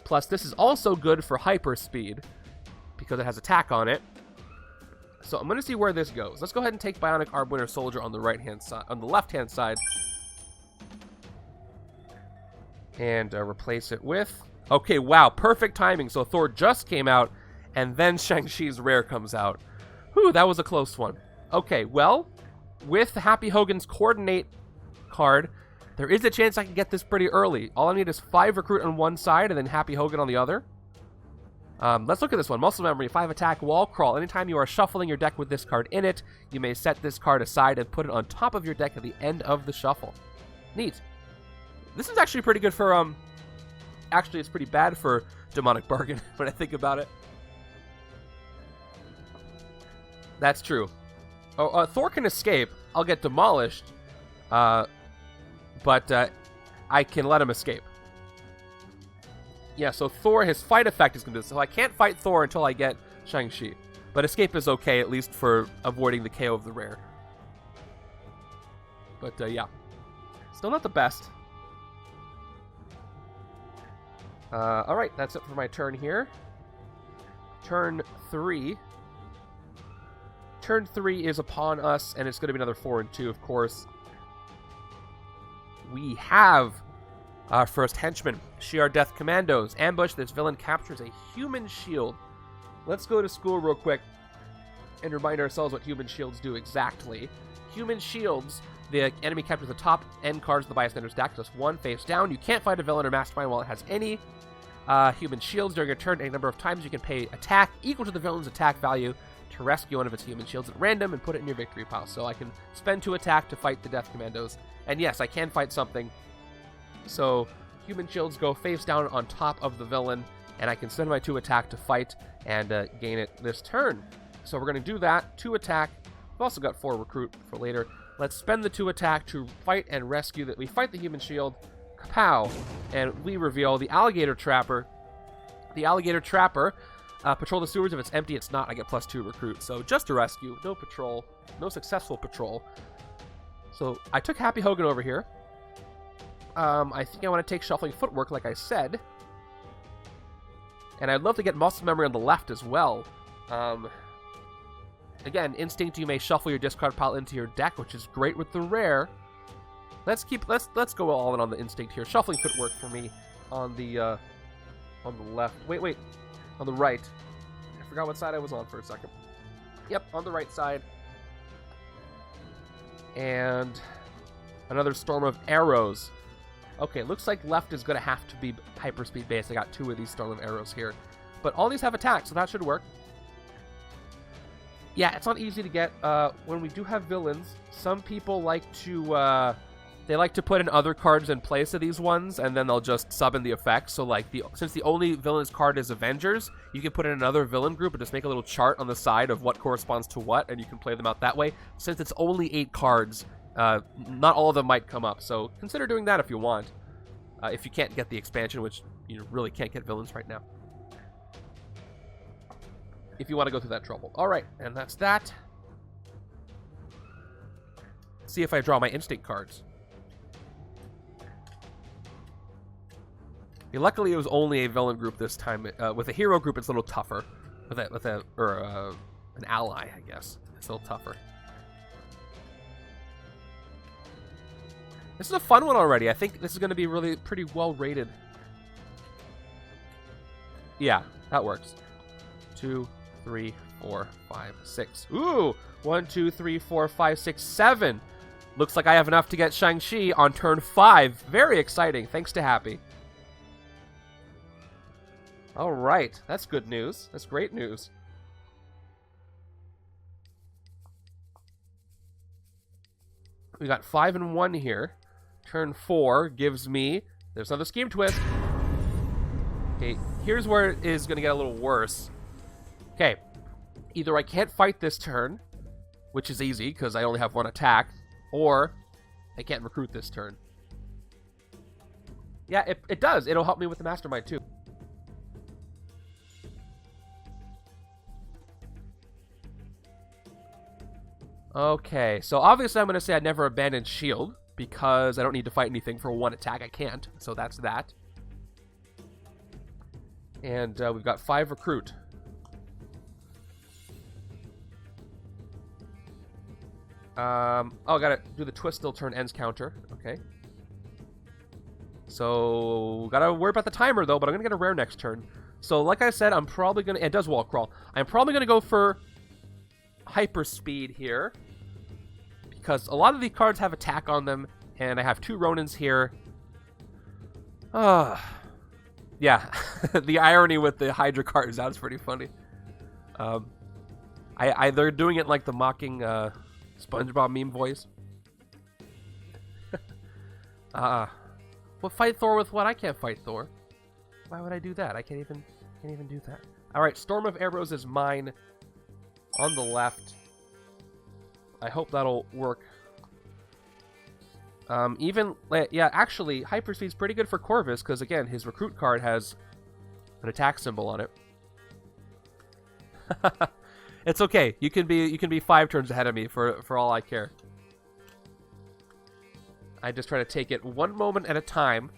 Plus, this is also good for hyper speed because it has attack on it. So I'm going to see where this goes. Let's go ahead and take Bionic Arm Winter Soldier on the right-hand side, on the left-hand side, and replace it with. Okay, wow, perfect timing. So Thor just came out, and then Shang-Chi's rare comes out. Whew, that was a close one. Okay, well, with Happy Hogan's Coordinate card, there is a chance I can get this pretty early. All I need is 5 recruit on one side and then Happy Hogan on the other. Let's look at this one. Muscle Memory, 5 attack, Wall Crawl. Anytime you are shuffling your deck with this card in it, you may set this card aside and put it on top of your deck at the end of the shuffle. Neat. This is actually pretty good for, actually it's pretty bad for Demonic Bargain when I think about it. That's true. Oh, Thor can escape. I'll get demolished. But I can let him escape. Yeah, so Thor, his fight effect is going to do this. So I can't fight Thor until I get Shang-Chi. But escape is okay, at least for avoiding the KO of the rare. But, yeah. Still not the best. Alright, that's it for my turn here. Turn 3. Turn 3 is upon us, and it's going to be another 4 and 2, of course. We have our first Henchmen, Shi'ar Death Commandos. Ambush, this villain captures a human shield. Let's go to school real quick. and remind ourselves what human shields do exactly. Human shields, the enemy captures the top end cards of the bystander stack, just one face down. You can't fight a villain or mastermind while it has any human shields. During your turn, a number of times you can pay attack equal to the villain's attack value to rescue one of its human shields at random and put it in your victory pile. So I can spend 2 attack to fight the Death Commandos. And yes, I can fight something. So human shields go face down on top of the villain, and I can spend my 2 attack to fight and gain it this turn. So we're going to do that. 2 attack. We've also got 4 recruit for later. Let's spend the 2 attack to fight and rescue that. We fight the human shield. Kapow! And we reveal the alligator trapper. The alligator trapper. Patrol the sewers. If it's empty, it's not. I get +2 recruit. So just a rescue. No patrol. No successful patrol. So I took Happy Hogan over here. I think I want to take Shuffling Footwork, like I said. And I'd love to get Muscle Memory on the left as well. Again, Instinct, you may shuffle your discard pile into your deck, which is great with the rare. Let's go all in on the Instinct here. Shuffling Footwork for me on the left. Wait. On the right. I forgot what side I was on for a second. Yep, on the right side. And another Storm of Arrows. Okay, looks like left is going to have to be hyperspeed based. I got 2 of these Storm of Arrows here. But all these have attack, so that should work. Yeah, it's not easy to get. When we do have villains, some people like to they like to put in other cards in place of these ones, and then they'll just sub in the effects. So like, since the only villain's card is Avengers, you can put in another villain group and just make a little chart on the side of what corresponds to what, and you can play them out that way. Since it's only 8 cards, not all of them might come up, so consider doing that if you want. If you can't get the expansion, which you really can't get villains right now. If you want to go through that trouble. Alright, and that's that. Let's see if I draw my Instinct cards. Luckily, it was only a villain group this time. With a hero group, it's a little tougher. With an ally, I guess, it's a little tougher. This is a fun one already. I think this is going to be really pretty well rated. Yeah, that works. 2, 3, 4, 5, 6. Ooh! 1, 2, 3, 4, 5, 6, 7. Looks like I have enough to get Shang-Chi on turn 5. Very exciting. Thanks to Happy. Alright, that's good news. That's great news. We got 5 and 1 here. Turn 4 gives me... There's another Scheme Twist. Okay, here's where it is going to get a little worse. Okay, either I can't fight this turn, which is easy because I only have 1 attack, or I can't recruit this turn. Yeah, it does. It'll help me with the Mastermind too. Okay, so obviously I'm going to say I never abandoned shield, because I don't need to fight anything for 1 attack. I can't, so that's that. And we've got 5 recruit. Oh, gotta do the twist till turn ends counter. Okay. So, gotta worry about the timer though, but I'm gonna get a rare next turn. So, like I said, I'm probably gonna... It does wall crawl. I'm probably gonna go for hyperspeed here, because a lot of these cards have attack on them, and I have 2 Ronins here. Yeah, the irony with the Hydra cards, that's pretty funny. They're doing it like the mocking SpongeBob meme voice. Well, fight Thor with what? I can't fight Thor. Why would I do that? I can't even do that. Alright, Storm of Arrows is mine on the left. I hope that'll work. Yeah, actually, Hyperspeed's pretty good for Corvus, because again, his recruit card has an attack symbol on it. It's okay. You can be 5 turns ahead of me for all I care. I just try to take it 1 moment at a time,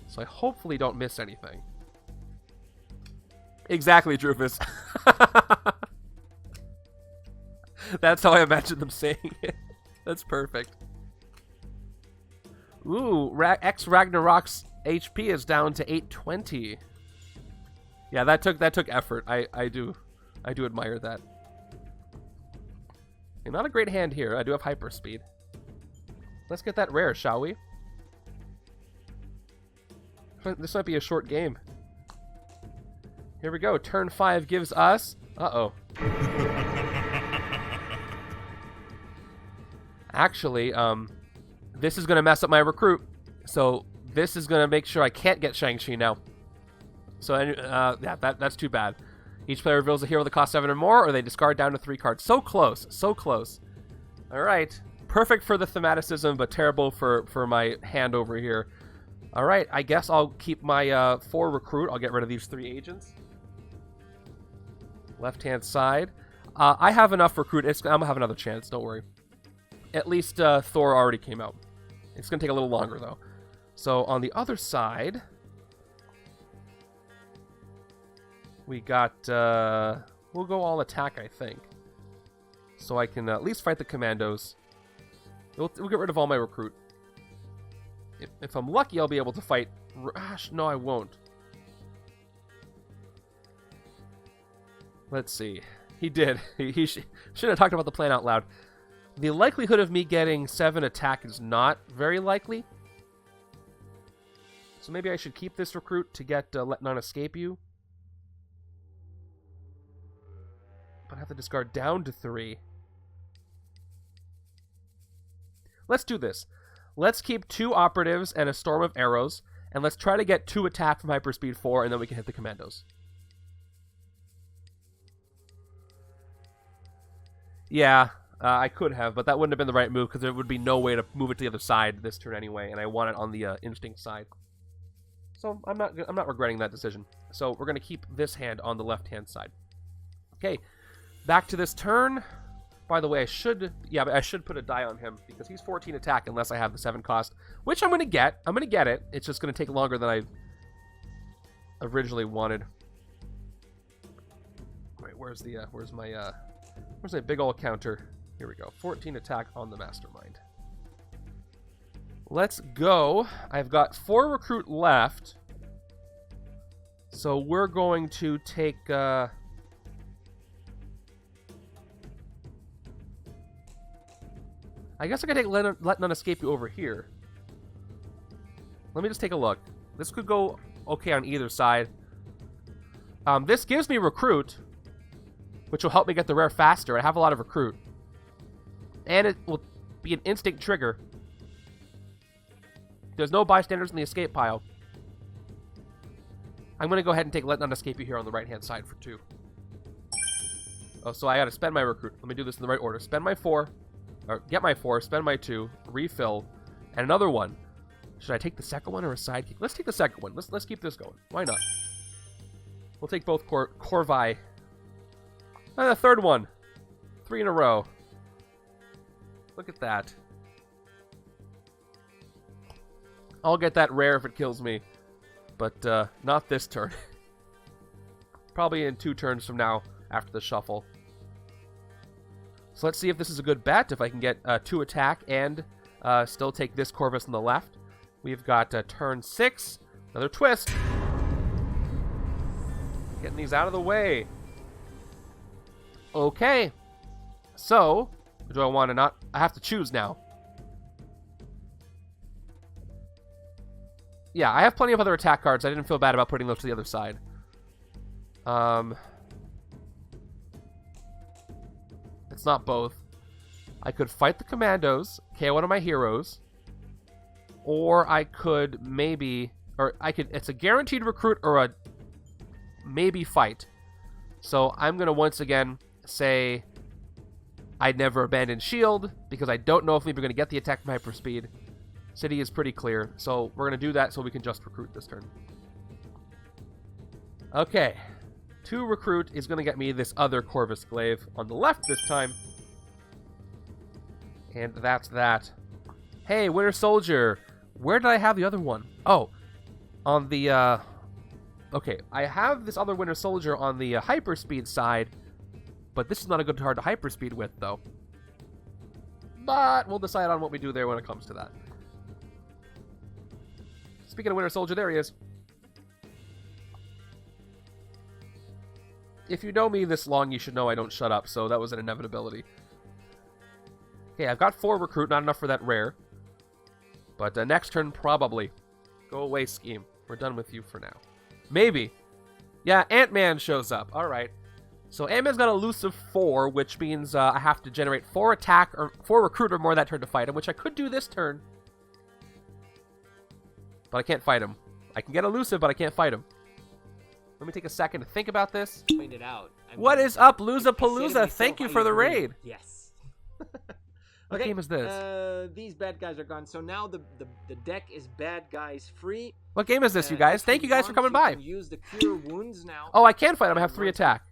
so I hopefully don't miss anything. Exactly, Drufus. That's how I imagine them saying it. That's perfect. Ooh, X Ragnarok's HP is down to 820. Yeah, that took effort. I do I do admire that. Okay, not a great hand here. I do have hyperspeed. Let's get that rare, shall we? This might be a short game. Here we go. Turn 5 gives us... Uh-oh. Actually, this is going to mess up my recruit. So this is going to make sure I can't get Shang-Chi now. So, yeah, that's too bad. Each player reveals a hero that costs 7 or more, or they discard down to 3 cards. So close. So close. All right. Perfect for the thematicism, but terrible for my hand over here. All right. I guess I'll keep my 4 recruit. I'll get rid of these 3 agents. Left-hand side. I have enough recruit. I'm going to have another chance. Don't worry. At least Thor already came out. It's going to take a little longer, though. So on the other side, we got... we'll go all attack, I think. So I can at least fight the Commandos. We'll get rid of all my recruit. If I'm lucky, I'll be able to fight... no, I won't. Let's see. He did. He shouldn't have talked about the plan out loud. The likelihood of me getting 7 attack is not very likely. So maybe I should keep this recruit to get Let None Escape You. But I have to discard down to 3. Let's do this. Let's keep 2 operatives and a storm of arrows. And let's try to get 2 attack from Hyperspeed 4, and then we can hit the Commandos. Yeah, I could have, but that wouldn't have been the right move because there would be no way to move it to the other side this turn anyway, and I want it on the instinct side. So I'm not regretting that decision. So we're gonna keep this hand on the left-hand side. Okay, back to this turn. By the way, I should put a die on him because he's 14 attack unless I have the 7 cost, which I'm gonna get. I'm gonna get it. It's just gonna take longer than I originally wanted. Wait, where's my big old counter? Here we go. 14 attack on the Mastermind. Let's go. I've got 4 recruit left. So we're going to take... I guess I can take Let None Escape You over here. Let me just take a look. This could go okay on either side. This gives me recruit, which will help me get the rare faster. I have a lot of recruit. And it will be an instinct trigger. There's no bystanders in the escape pile. I'm going to go ahead and take Let None Escape You here on the right-hand side for 2. Oh, so I got to spend my recruit. Let me do this in the right order. Spend my 4. Or get my 4, spend my 2, refill, and another one. Should I take the second one or a sidekick? Let's take the second one. Let's keep this going. Why not? We'll take both Corvi. And the third one. 3 in a row. Look at that. I'll get that rare if it kills me. But not this turn. Probably in 2 turns from now after the shuffle. So let's see if this is a good bet. If I can get 2 attack and still take this Corvus on the left. We've got turn 6. Another twist. Getting these out of the way. Okay. So, do I want to not... I have to choose now. Yeah, I have plenty of other attack cards. I didn't feel bad about putting those to the other side. It's not both. I could fight the Commandos, KO one of my heroes, or I could maybe... Or I could... It's a guaranteed recruit or a maybe fight. So I'm going to once again say... I'd never abandon shield, because I don't know if we're going to get the attack from hyperspeed. City is pretty clear, so we're going to do that so we can just recruit this turn. Okay. 2 recruit is going to get me this other Corvus Glaive on the left this time. And that's that. Hey, Winter Soldier! Where did I have the other one? Oh, on the, Okay, I have this other Winter Soldier on the hyperspeed side, but this is not a good card to hyperspeed with, though. But we'll decide on what we do there when it comes to that. Speaking of Winter Soldier, there he is. if you know me this long, you should know I don't shut up, so that was an inevitability. Okay, I've got 4 recruit, not enough for that rare. But next turn, probably. Go away, scheme. We're done with you for now. Maybe. Yeah, Ant-Man shows up. All right. So Ant-Man's got elusive 4, which means I have to generate 4 attack or 4 recruit or more that turn to fight him, which I could do this turn. But I can't fight him. I can get elusive, but I can't fight him. Let me take a second to think about this. Find it out. What is up, Loozapalooza? Thank you for the raid. Yes. What game is this? These bad guys are gone. So now the deck is bad guys free. What game is this, you guys? Thank you guys for coming by. You can use the cure wounds now. Oh, I can fight him. I have 3 attack.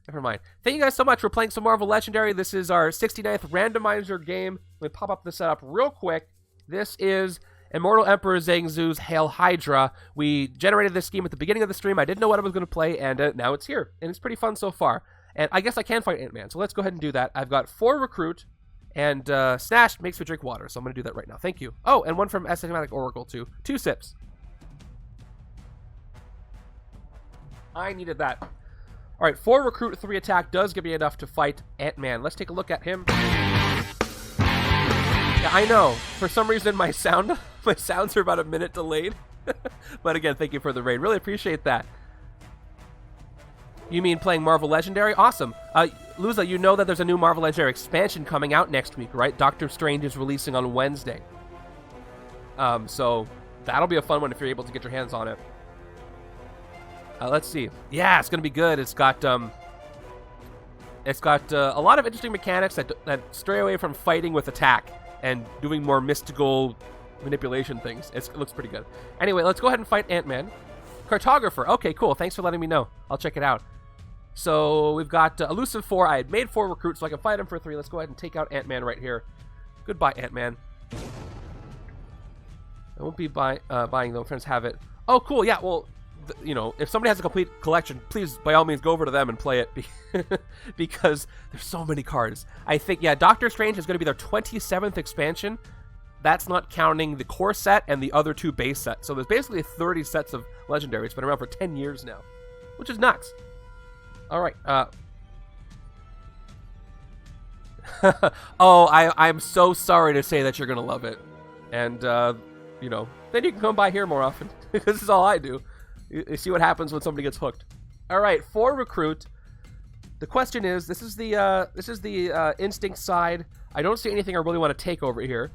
Never mind. Thank you guys so much for playing some Marvel Legendary. This is our 69th Randomizer game. Let me pop up the setup real quick. This is Immortal Emperor Zheng Zhu's Hail Hydra. We generated this scheme at the beginning of the stream. I didn't know what I was going to play, and now it's here. And it's pretty fun so far. And I guess I can fight Ant-Man, so let's go ahead and do that. I've got 4 recruit, and Snash makes me drink water, so I'm going to do that right now. Thank you. Oh, and 1 from Astigmatic Oracle, too. 2 sips. I needed that. All right, 4 recruit, 3 attack does give me enough to fight Ant-Man. Let's take a look at him. Yeah, I know. For some reason, my sounds are about a minute delayed. But again, thank you for the raid. Really appreciate that. You mean playing Marvel Legendary? Awesome. Luza, you know that there's a new Marvel Legendary expansion coming out next week, right? Doctor Strange is releasing on Wednesday. So that'll be a fun one if you're able to get your hands on it. Let's see. Yeah, it's gonna be good. It's got a lot of interesting mechanics that stray away from fighting with attack and doing more mystical manipulation things. It looks pretty good. Anyway, let's go ahead and fight Ant-Man. Cartographer. Okay, cool. Thanks for letting me know. I'll check it out. So we've got elusive 4. I had made 4 recruits, so I can fight him for 3. Let's go ahead and take out Ant-Man right here. Goodbye, Ant-Man. I won't be buying though. Friends have it. Oh, cool. Yeah. Well, you know, if somebody has a complete collection, please, by all means, go over to them and play it because there's so many cards. I think, yeah, Doctor Strange is going to be their 27th expansion. That's not counting the core set and the other 2 base sets. So there's basically 30 sets of Legendary. It's been around for 10 years now, which is nuts. All right. Oh, I'm so sorry to say that you're going to love it. And, you know, then you can come by here more often because this is all I do. You see what happens when somebody gets hooked. All right, 4 recruit. The question is, this is the instinct side. I don't see anything I really want to take over here.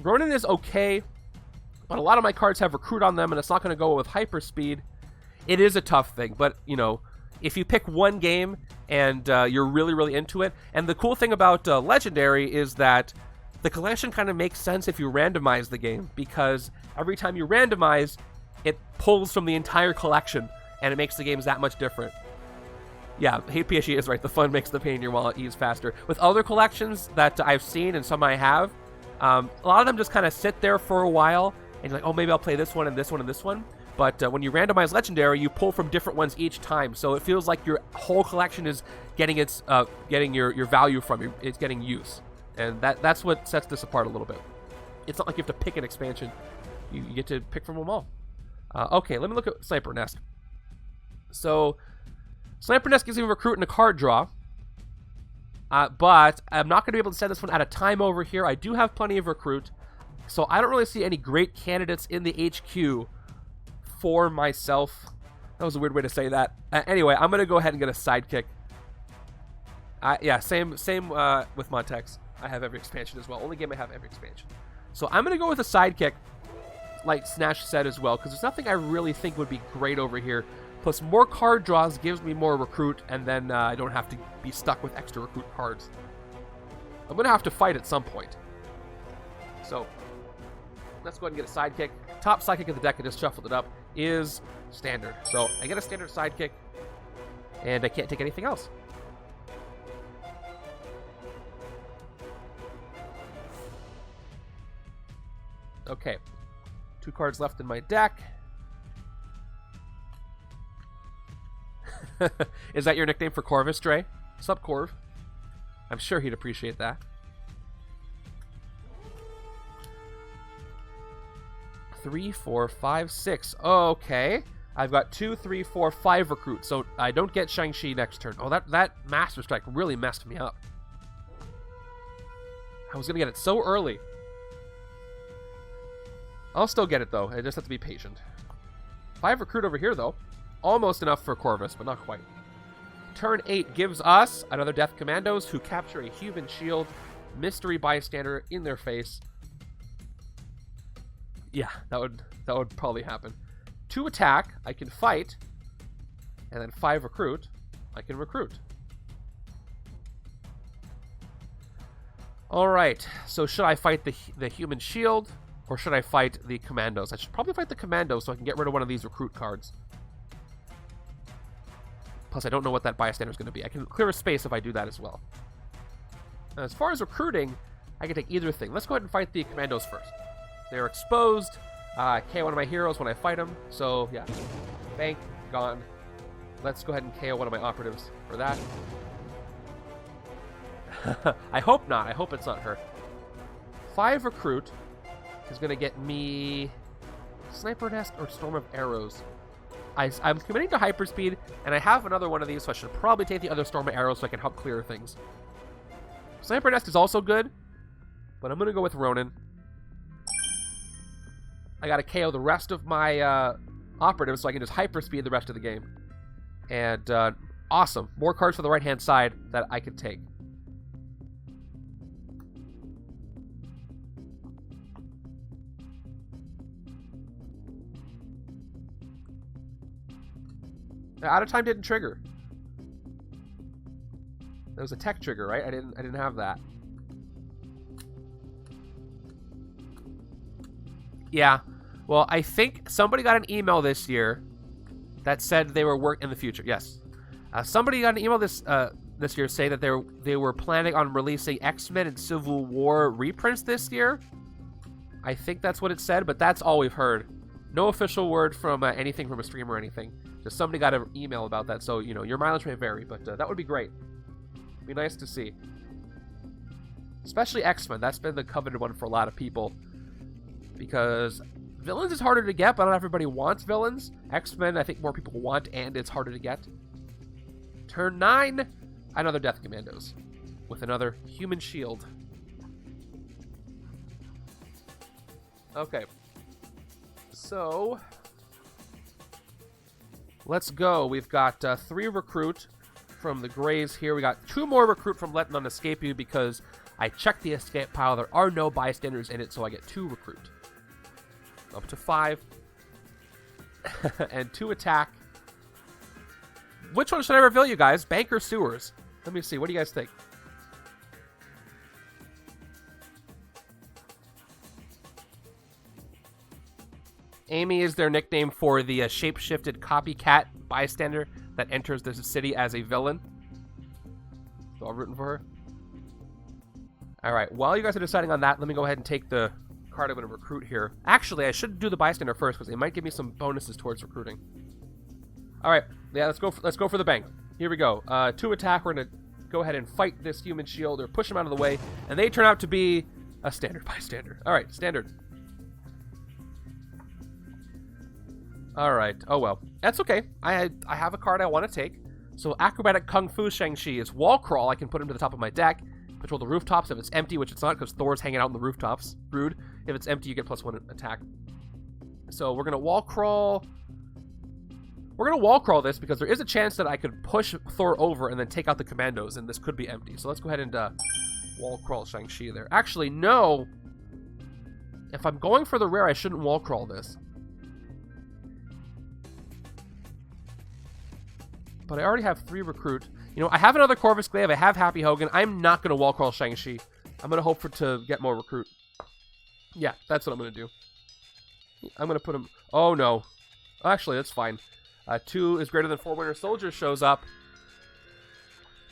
Ronin is okay, but a lot of my cards have recruit on them, and it's not going to go with hyperspeed. It is a tough thing, but you know, if you pick one game and you're really, really into it, and the cool thing about Legendary is that the collection kind of makes sense if you randomize the game, because every time you randomize, it pulls from the entire collection, and it makes the games that much different. Yeah, Hey PSG is right. The fun makes the pain in your wallet ease faster. With other collections that I've seen and some I have, a lot of them just kind of sit there for a while, and you're like, oh, maybe I'll play this one and this one and this one. But when you randomize Legendary, you pull from different ones each time, so it feels like your whole collection is getting its getting your value from you. It's getting use, and that's what sets this apart a little bit. It's not like you have to pick an expansion; you get to pick from them all. Okay, let me look at Sniper Nest. So, Sniper Nest gives me a recruit and a card draw. But I'm not going to be able to set this one at a time over here. I do have plenty of recruit. So I don't really see any great candidates in the HQ for myself. That was a weird way to say that. Anyway, I'm going to go ahead and get a sidekick. Yeah, same with Montex. I have every expansion as well. Only game I have every expansion. So I'm going to go with a sidekick, like Snash said as well, because there's nothing I really think would be great over here. Plus, more card draws gives me more recruit, and then I don't have to be stuck with extra recruit cards. I'm going to have to fight at some point. So, let's go ahead and get a sidekick. Top sidekick of the deck, I just shuffled it up, is standard. So, I get a standard sidekick, and I can't take anything else. Okay. 2 cards left in my deck. Is that your nickname for Corvus, Dre? Sup, Corv? I'm sure he'd appreciate that. 3, 4, 5, 6. Okay. I've got 2, 3, 4, 5 recruits, so I don't get Shang-Chi next turn. Oh, that Master Strike really messed me up. I was going to get it so early. I'll still get it, though. I just have to be patient. 5 recruit over here, though. Almost enough for Corvus, but not quite. Turn 8 gives us another Death Commandos who capture a human shield. Mystery bystander in their face. Yeah, that would probably happen. 2 attack, I can fight. And then 5 recruit, I can recruit. Alright, so should I fight the human shield? Or should I fight the Commandos? I should probably fight the Commandos so I can get rid of one of these recruit cards. Plus, I don't know what that bystander is going to be. I can clear a space if I do that as well. Now, as far as recruiting, I can take either thing. Let's go ahead and fight the Commandos first. They're exposed. KO one of my heroes when I fight them. So, yeah. Bank, gone. Let's go ahead and KO one of my operatives for that. I hope not. I hope it's not her. 5 recruit is going to get me Sniper Nest or Storm of Arrows. I'm committing to hyperspeed, and I have another one of these, so I should probably take the other Storm of Arrows so I can help clear things. Sniper Nest is also good, but I'm going to go with Ronin. I got to KO the rest of my operatives so I can just hyperspeed the rest of the game. And awesome. More cards for the right-hand side that I can take. Out of time didn't trigger. There was a tech trigger, right? I didn't have that. Yeah. Well, I think somebody got an email this year that said they were working in the future. Yes. Somebody got an email this year saying that they were planning on releasing X-Men and Civil War reprints this year. I think that's what it said, but that's all we've heard. No official word from anything from a streamer or anything. Just somebody got an email about that, so, you know, your mileage may vary, but that would be great. It'd be nice to see. Especially X-Men. That's been the coveted one for a lot of people. Because villains is harder to get, but not everybody wants villains. X-Men, I think more people want, and it's harder to get. Turn 9, another Death Commandos. With another human shield. Okay. So, let's go. We've got 3 recruit from the Grays here. We got 2 more recruit from Let None Escape You because I checked the escape pile. There are no bystanders in it, so I get 2 recruit. Up to 5. And 2 attack. Which one should I reveal, you guys? Bank or sewers? Let me see. What do you guys think? Amy is their nickname for the shape-shifted copycat bystander that enters the city as a villain. So I'm rooting for her. Alright, while you guys are deciding on that, let me go ahead and take the card I'm going to recruit here. Actually, I should do the bystander first, because they might give me some bonuses towards recruiting. Alright, yeah, let's go for the bank. Here we go. 2 attack, we're going to go ahead and fight this human shield, or push him out of the way, and they turn out to be a standard bystander. Alright, standard. Alright, oh well. That's okay. I have a card I want to take. So Acrobatic Kung Fu Shang-Chi is Wall Crawl. I can put him to the top of my deck. Patrol the rooftops if it's empty, which it's not because Thor's hanging out on the rooftops. Rude. If it's empty, you get +1 attack. So we're going to Wall Crawl. We're going to Wall Crawl this because there is a chance that I could push Thor over and then take out the Commandos, and this could be empty. So let's go ahead and Wall Crawl Shang-Chi there. Actually, no. If I'm going for the rare, I shouldn't Wall Crawl this. But I already have 3 recruit. You know, I have another Corvus Glaive. I have Happy Hogan. I'm not going to Wall Crawl Shang-Chi. I'm going to hope to get more recruit. Yeah, that's what I'm going to do. I'm going to put him... Oh, no. Actually, that's fine. 2 is greater than 4. Winter Soldier shows up.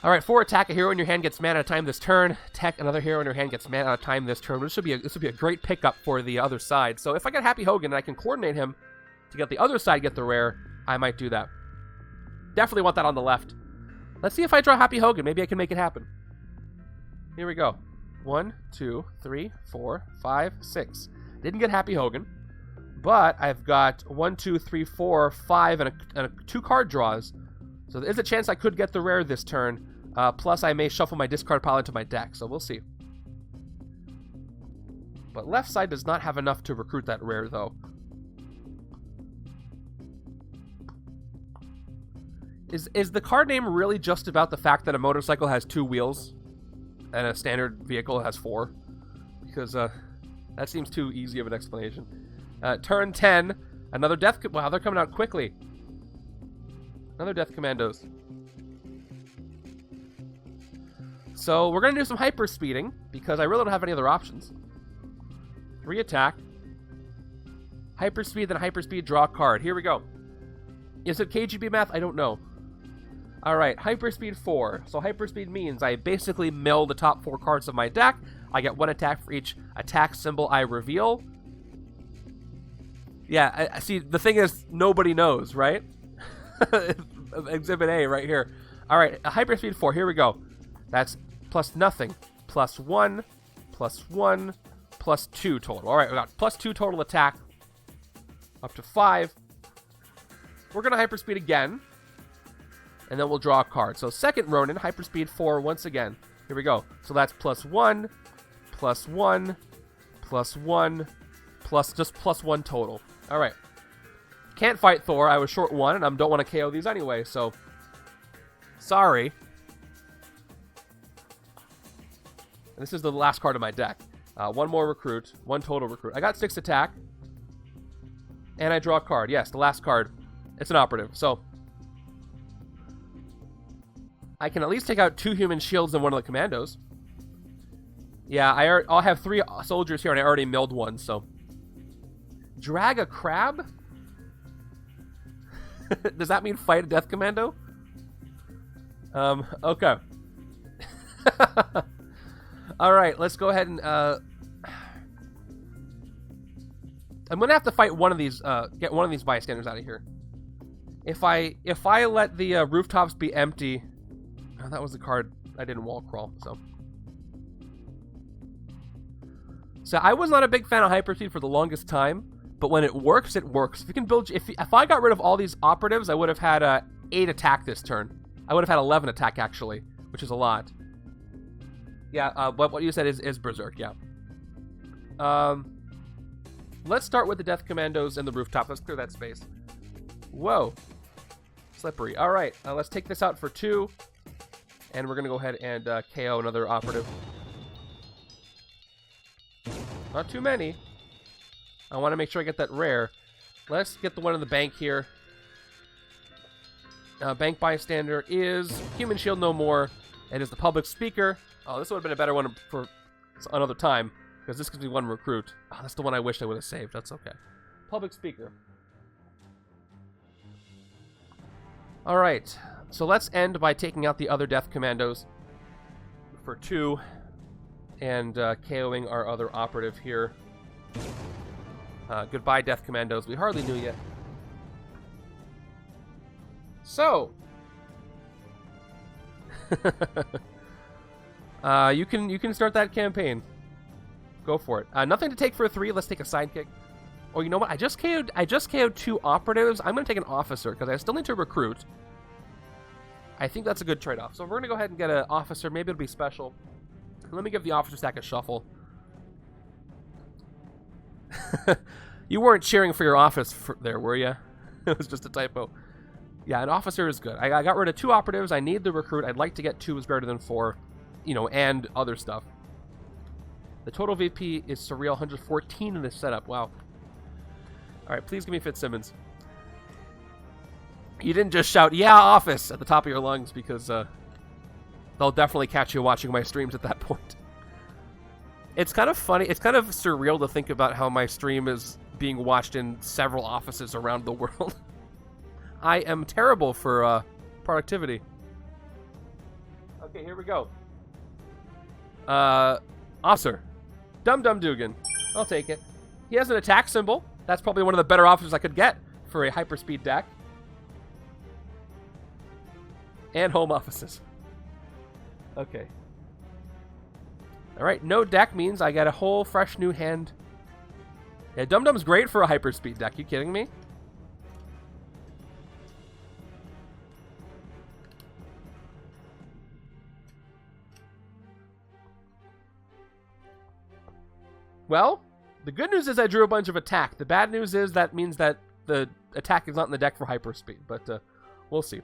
Alright, 4 attack. A hero in your hand gets mana at a time this turn. Tech, another hero in your hand gets mana at a time this turn. This would be a great pickup for the other side. So if I get Happy Hogan and I can coordinate him to get the other side get the rare, I might do that. Definitely want that on the left. Let's see if I draw Happy Hogan. Maybe I can make it happen. Here we go. 1, 2, 3, 4, 5, 6. Didn't get Happy Hogan. But I've got 1, 2, 3, 4, 5, and 2 card draws. So there is a chance I could get the rare this turn. Plus, I may shuffle my discard pile into my deck, so we'll see. But left side does not have enough to recruit that rare, though. Is the card name really just about the fact that a motorcycle has 2 wheels and a standard vehicle has 4? Because that seems too easy of an explanation. Turn 10, another death. Wow, they're coming out quickly. Another death commandos. So we're gonna do some hyper speeding because I really don't have any other options. 3 attack. Hyperspeed, then hyperspeed, draw a card. Here we go. Is it KGB math? I don't know. Alright, hyperspeed 4. So hyperspeed means I basically mill the top 4 cards of my deck. I get 1 attack for each attack symbol I reveal. Yeah, I see, the thing is, nobody knows, right? Exhibit A right here. Alright, hyperspeed 4, here we go. That's plus nothing. Plus 1, plus 1, plus 2 total. Alright, we got plus 2 total attack. Up to 5. We're going to hyperspeed again. And then we'll draw a card. So second Ronin, hyperspeed 4 once again. Here we go. So that's plus 1, plus 1, plus 1, just plus 1 total. Alright. Can't fight Thor. I was short 1, and I don't want to KO these anyway, so... Sorry. And this is the last card of my deck. 1 more recruit. 1 total recruit. I got 6 attack. And I draw a card. Yes, the last card. It's an operative, so... I can at least take out 2 human shields and 1 of the commandos. Yeah, I'll have 3 soldiers here, and I already milled 1, so... Drag a crab? Does that mean fight a death commando? Okay. Alright, let's go ahead and, I'm gonna have to fight one of these, get one of these bystanders out of here. If I let the rooftops be empty... Oh, that was the card I didn't wall crawl, so... So I was not a big fan of hyperspeed for the longest time, but when it works, it works. If you can build... If I got rid of all these operatives, I would have had 8 attack this turn. I would have had 11 attack, actually, which is a lot. Yeah, what you said is Berserk, yeah. Let's start with the Death Commandos and the rooftop. Let's clear that space. Whoa. Slippery. All right, let's take this out for 2. And we're going to go ahead and KO another operative. Not too many. I want to make sure I get that rare. Let's get the one in the bank here. Bank bystander is Human Shield No More. It is the public speaker. Oh, this would have been a better one for another time, because this gives me 1 recruit. Oh, that's the one I wish I would have saved. That's okay. Public speaker. Alright, so let's end by taking out the other Death Commandos for 2 and KOing our other operative here. Goodbye, Death Commandos. We hardly knew yet. So, you can start that campaign. Go for it. Nothing to take for a 3. Let's take a sidekick. Oh, you know what? I just KO'd 2 operatives. I'm gonna take an officer because I still need to recruit. I think that's a good trade-off. So we're gonna go ahead and get an officer. Maybe it'll be special. Let me give the officer stack a shuffle. You weren't cheering for your office there, were you? It was just a typo. Yeah, an officer is good. I got rid of 2 operatives. I need the recruit. I'd like to get 2 is greater than 4, you know, and other stuff. The total VP is surreal, 114 in this setup. Wow. All right, please give me Fitzsimmons. You didn't just shout, "Yeah, office," at the top of your lungs, because they'll definitely catch you watching my streams at that point. It's kind of funny. It's kind of surreal to think about how my stream is being watched in several offices around the world. I am terrible for productivity. Okay, here we go. Officer. Dum Dum Dugan. I'll take it. He has an attack symbol. That's probably one of the better officers I could get for a hyperspeed deck. And home offices. Okay. Alright, no deck means I get a whole fresh new hand. Yeah, Dum Dum's great for a hyperspeed deck. You kidding me? Well, the good news is I drew a bunch of attack. The bad news is that means that the attack is not in the deck for hyperspeed, but we'll see.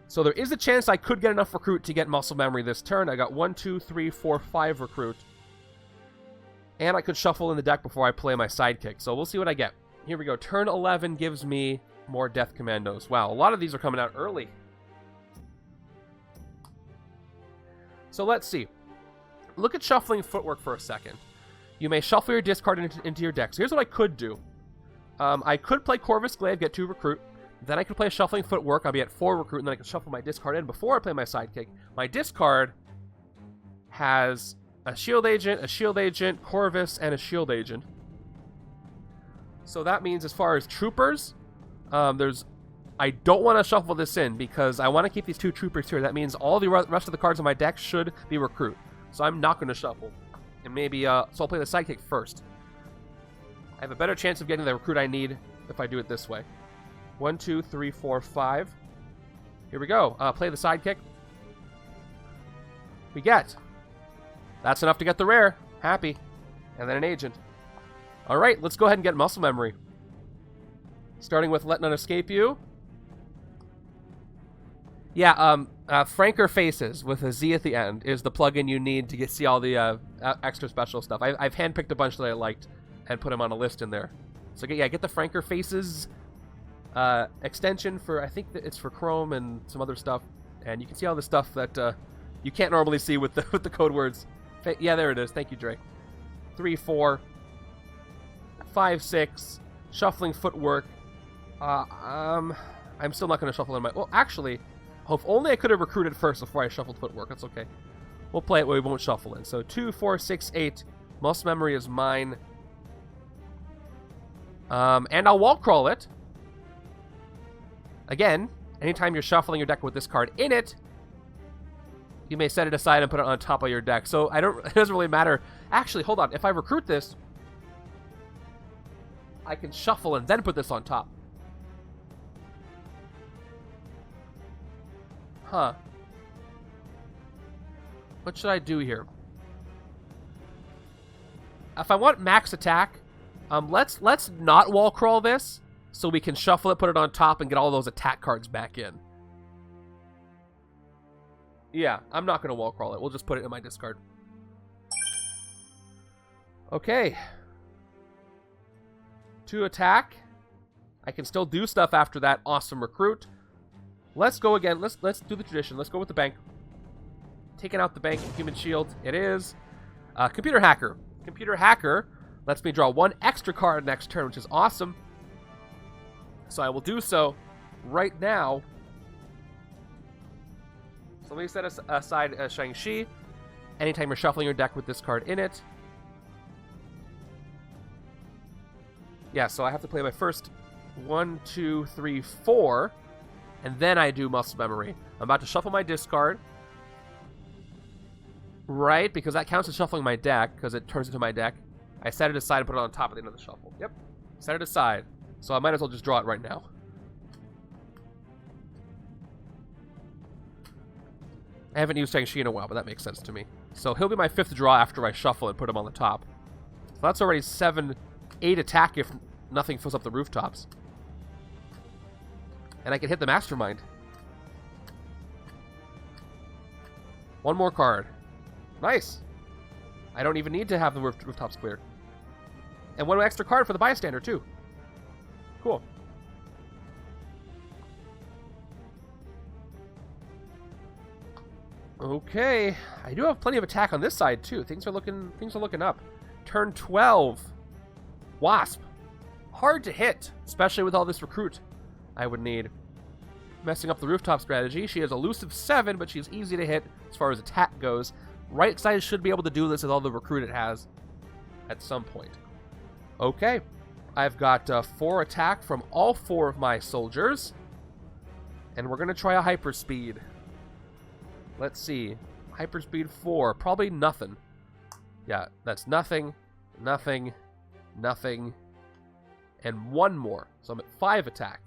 So there is a chance I could get enough recruit to get muscle memory this turn. I got 1, 2, 3, 4, 5 recruit. And I could shuffle in the deck before I play my sidekick. So we'll see what I get. Here we go. Turn 11 gives me more Death Commandos. Wow, a lot of these are coming out early. So let's see. Look at shuffling footwork for a second. You may shuffle your discard into your deck. So here's what I could do. I could play Corvus Glaive, get 2 recruit. Then I could play shuffling footwork. I'll be at 4 recruit, and then I can shuffle my discard in before I play my sidekick. My discard has a shield agent, Corvus, and a shield agent. So that means as far as troopers, I don't want to shuffle this in because I want to keep these 2 troopers here. That means all the rest of the cards in my deck should be recruit. So I'm not going to shuffle. And maybe, so I'll play the sidekick first. I have a better chance of getting the recruit I need if I do it this way. 1, 2, 3, 4, 5. Here we go. Play the sidekick. We get. That's enough to get the rare. Happy. And then an agent. Alright, let's go ahead and get muscle memory. Starting with Let None Escape You. Yeah, Franker Faces with a Z at the end is the plugin you need to see all the extra special stuff. I've handpicked a bunch that I liked and put them on a list in there. So yeah, get the Franker Faces extension for, I think that it's for Chrome and some other stuff. And you can see all the stuff that you can't normally see with the code words. Yeah, there it is. Thank you, Dre. 3, 4, 5, 6. Shuffling footwork. I'm still not going to shuffle in my... Well, actually... If only I could have recruited first before I shuffled footwork. That's okay. We'll play it where we won't shuffle in. So 2, 4, 6, 8. Muscle memory is mine. And I'll wall crawl it. Again, anytime you're shuffling your deck with this card in it, you may set it aside and put it on top of your deck. So it doesn't really matter. Actually, hold on. If I recruit this, I can shuffle and then put this on top. Huh. What should I do here? If I want max attack, let's not wall crawl this so we can shuffle it, put it on top, and get all those attack cards back in. Yeah, I'm not going to wall crawl it. We'll just put it in my discard. Okay. 2 attack. I can still do stuff after that. Awesome recruit. Let's go again. Let's do the tradition. Let's go with the bank. Taking out the bank. Human shield. It is. Computer hacker. Computer hacker lets me draw 1 extra card next turn, which is awesome. So I will do so right now. So let me set aside Shang-Chi. Anytime you're shuffling your deck with this card in it. Yeah, so I have to play my first 1, 2, 3, 4. And then I do muscle memory. I'm about to shuffle my discard. Right, because that counts as shuffling my deck, because it turns into my deck. I set it aside and put it on top at the end of the shuffle. Yep. Set it aside. So I might as well just draw it right now. I haven't used Shang-Chi in a while, but that makes sense to me. So he'll be my 5th draw after I shuffle and put him on the top. So that's already 7, 8 attack if nothing fills up the rooftops. And I can hit the Mastermind. 1 more card. Nice. I don't even need to have the rooftops cleared. And 1 extra card for the bystander, too. Cool. Okay. I do have plenty of attack on this side, too. Things are looking up. Turn 12. Wasp. Hard to hit, especially with all this recruit I would need. Messing up the rooftop strategy. She has elusive 7, but she's easy to hit as far as attack goes. Right side should be able to do this with all the recruit it has at some point. Okay. I've got 4 attack from all 4 of my soldiers. And we're going to try a hyperspeed. Let's see. Hyperspeed 4. Probably nothing. Yeah, that's nothing, nothing, nothing, and one more. So I'm at 5 attack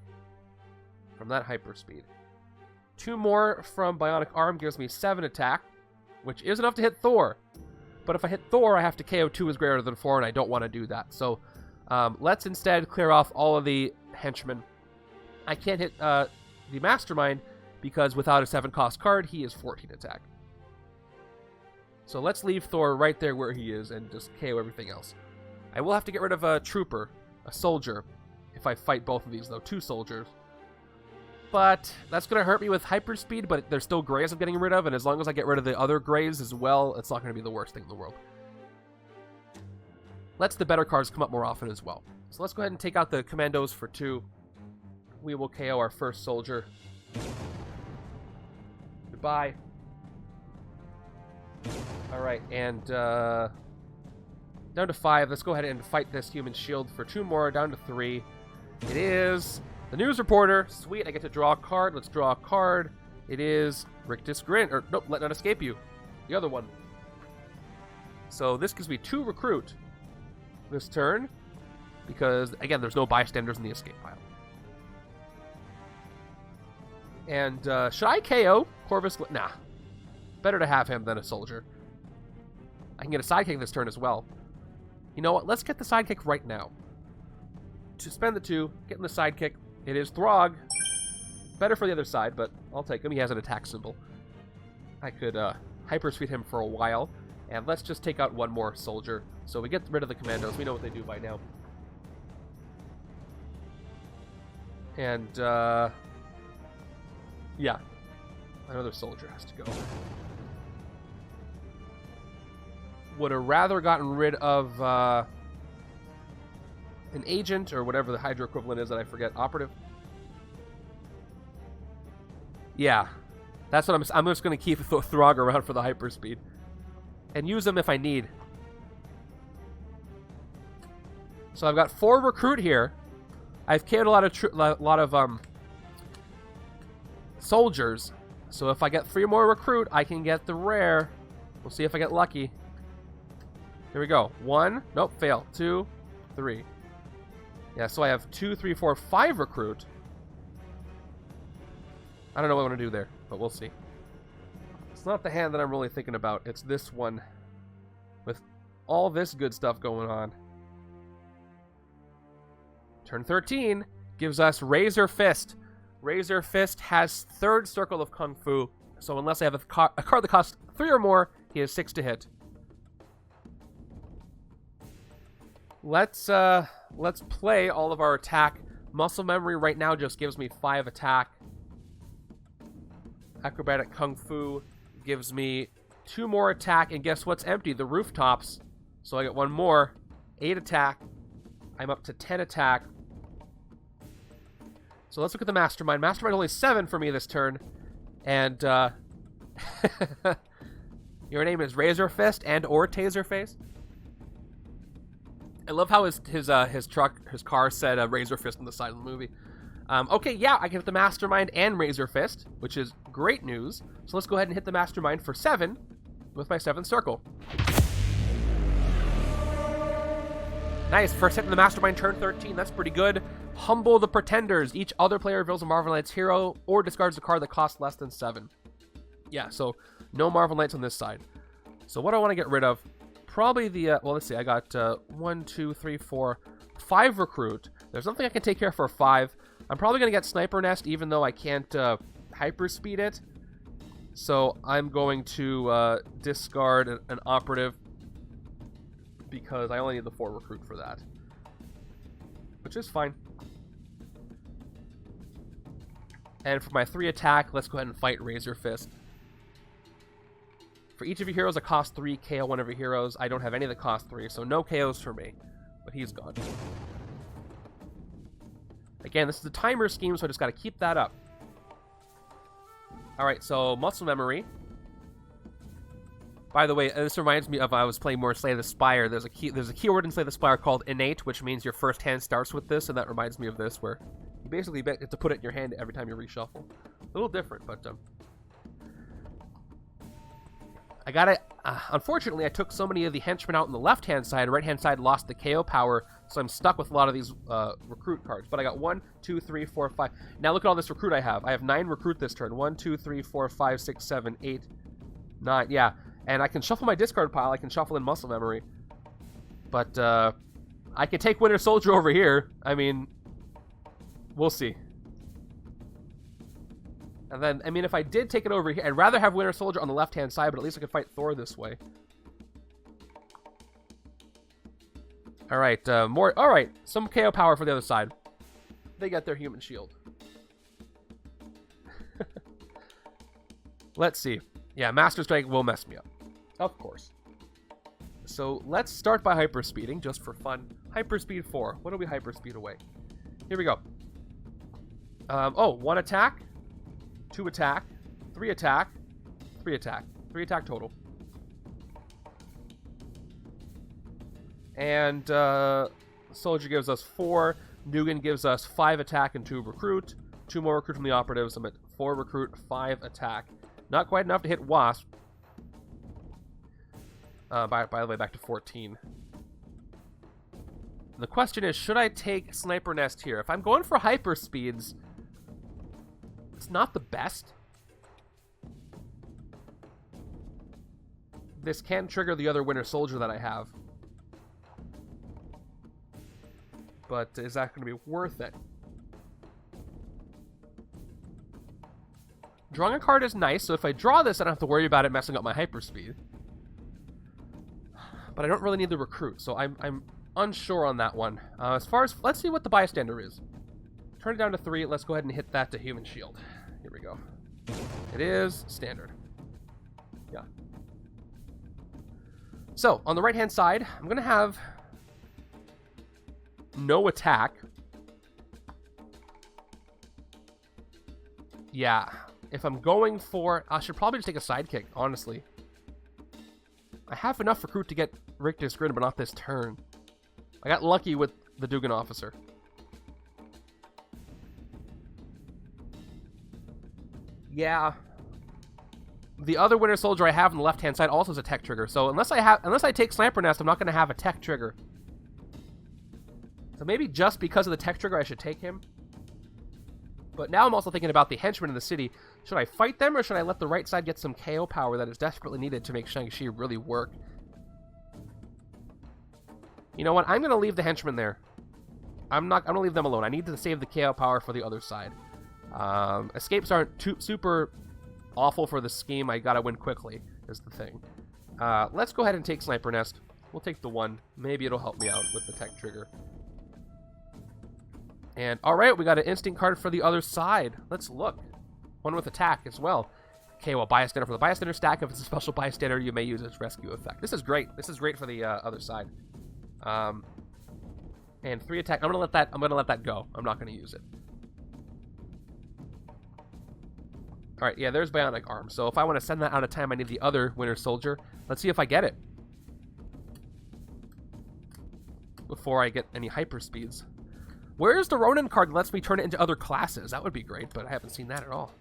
from that hyperspeed. 2 more from Bionic Arm gives me 7 attack, which is enough to hit Thor. But if I hit Thor, I have to KO 2 is greater than 4, and I don't want to do that. So let's instead clear off all of the henchmen. I can't hit the Mastermind because without a 7-cost card, he is 14 attack. So let's leave Thor right there where he is and just KO everything else. I will have to get rid of a trooper, a soldier, if I fight both of these, though. 2 soldiers. But that's going to hurt me with hyperspeed, but there's still grays I'm getting rid of, and as long as I get rid of the other grays as well, it's not going to be the worst thing in the world. Lets the better cards come up more often as well. So let's go ahead and take out the Commandos for 2. We will KO our first soldier. Goodbye. Alright, and down to 5. Let's go ahead and fight this human shield for 2 more. Down to 3. It is the news reporter. Sweet, I get to draw a card. Let's draw a card. It is Rictus Grin. Or, nope, Let Not Escape You. The other one. So this gives me 2 recruit this turn. Because, again, there's no bystanders in the escape pile. And should I KO Corvus? Nah. Better to have him than a soldier. I can get a sidekick this turn as well. You know what? Let's get the sidekick right now. To spend the 2, getting the sidekick. It is Throg. Better for the other side, but I'll take him. He has an attack symbol. I could hyperspeed him for a while. And let's just take out 1 more soldier. So we get rid of the Commandos. We know what they do by now. And, yeah. Another soldier has to go. Would have rather gotten rid of an agent or whatever the Hydra equivalent is that I forget. Operative. Yeah, that's what I'm just going to keep Throg around for the hyperspeed and use them if I need. So I've got 4 recruit here. I've killed a lot of soldiers. So if I get 3 more recruit, I can get the rare. We'll see if I get lucky. Here we go. 1. Nope, fail. 2, 3. Yeah, so I have 2, 3, 4, 5 recruit. I don't know what I want to do there, but we'll see. It's not the hand that I'm really thinking about. It's this one with all this good stuff going on. Turn 13 gives us Razor Fist. Razor Fist has 3rd circle of Kung Fu, so unless I have a card that costs 3 or more, he has 6 to hit. Let's play all of our attack. Muscle Memory right now just gives me 5 attack. Acrobatic Kung Fu gives me 2 more attack, and guess what's empty? The rooftops. So I get 1 more. 8 attack. I'm up to 10 attack. So let's look at the Mastermind. Mastermind only 7 for me this turn. And, your name is Razor Fist and or Taser Face? I love how his car said Razor Fist on the side of the movie. Okay, yeah, I can hit the Mastermind and Razor Fist, which is great news. So let's go ahead and hit the Mastermind for 7 with my 7th circle. Nice, first hit in the Mastermind, turn 13. That's pretty good. Humble the Pretenders. Each other player reveals a Marvel Knights hero or discards a card that costs less than 7. Yeah, so no Marvel Knights on this side. So what do I want to get rid of? Probably the, well, let's see. I got 1, 2, 3, 4, 5 recruit. There's something I can take care for 5. I'm probably going to get Sniper Nest, even though I can't hyperspeed it. So I'm going to discard an operative because I only need the 4 recruit for that, which is fine. And for my 3 attack, let's go ahead and fight Razor Fist. For each of your heroes that cost 3, KO one of your heroes. I don't have any that cost 3, so no KOs for me. But he's gone. Again, this is a timer scheme, so I just got to keep that up. Alright, so Muscle Memory. By the way, this reminds me of I was playing more Slay the Spire. There's a keyword in Slay the Spire called Innate, which means your first hand starts with this, and that reminds me of this, where you basically get to put it in your hand every time you reshuffle. A little different, but I gotta... unfortunately, I took so many of the henchmen out on the left-hand side. Right-hand side lost the KO power, so I'm stuck with a lot of these recruit cards. But I got 1, 2, 3, 4, 5. Now look at all this recruit I have. I have 9 recruit this turn. 1, 2, 3, 4, 5, 6, 7, 8, 9. Yeah, and I can shuffle my discard pile. I can shuffle in muscle memory. But I can take Winter Soldier over here. I mean, we'll see. And then, I mean, if I did take it over here, I'd rather have Winter Soldier on the left-hand side, but at least I could fight Thor this way. All right, all right, some KO power for the other side. They got their human shield. Let's see. Yeah, Master Strike will mess me up. Of course. So let's start by hyperspeeding, just for fun. Hyperspeed 4. What do we hyperspeed away? Here we go. Oh, 1 attack. 2 attack, 3 attack, 3 attack. 3 attack total. And Soldier gives us 4. Nugan gives us 5 attack and 2 recruit. 2 more recruit from the operatives. I'm at 4 recruit, 5 attack. Not quite enough to hit Wasp. By the way, back to 14. And the question is, should I take Sniper Nest here? If I'm going for hyper speeds, it's not the best. This can trigger the other Winter Soldier that I have. But is that going to be worth it? Drawing a card is nice, so if I draw this, I don't have to worry about it messing up my hyperspeed. But I don't really need the recruit, so I'm unsure on that one. As far as... Let's see what the bystander is. Turn it down to 3. Let's go ahead and hit that to human shield. Here we go. It is standard. Yeah. So, on the right-hand side, I'm going to have no attack. Yeah. If I'm going for... I should probably just take a sidekick, honestly. I have enough recruit to get Richter's Grin, but not this turn. I got lucky with the Dugan officer. Yeah. The other Winter Soldier I have on the left-hand side also has a tech trigger. So unless I take Sniper Nest, I'm not going to have a tech trigger. So maybe just because of the tech trigger, I should take him. But now I'm also thinking about the henchmen in the city. Should I fight them, or should I let the right side get some KO power that is desperately needed to make Shang-Chi really work? You know what? I'm going to leave the henchmen there. I'm going to leave them alone. I need to save the KO power for the other side. Escapes aren't super awful for the scheme. I got to win quickly, is the thing. Let's go ahead and take Sniper Nest. We'll take the 1. Maybe it'll help me out with the tech trigger. And, alright, we got an instinct card for the other side. Let's look. One with attack as well. Okay, well, bystander for the bystander stack. If it's a special bystander, you may use its rescue effect. This is great. This is great for the other side. And 3 attack. I'm gonna let that go. I'm not gonna use it. Alright, yeah, there's Bionic Arm. So if I want to send that out of time, I need the other Winter Soldier. Let's see if I get it before I get any hyper speeds. Where's the Ronin card that lets me turn it into other classes? That would be great, but I haven't seen that at all.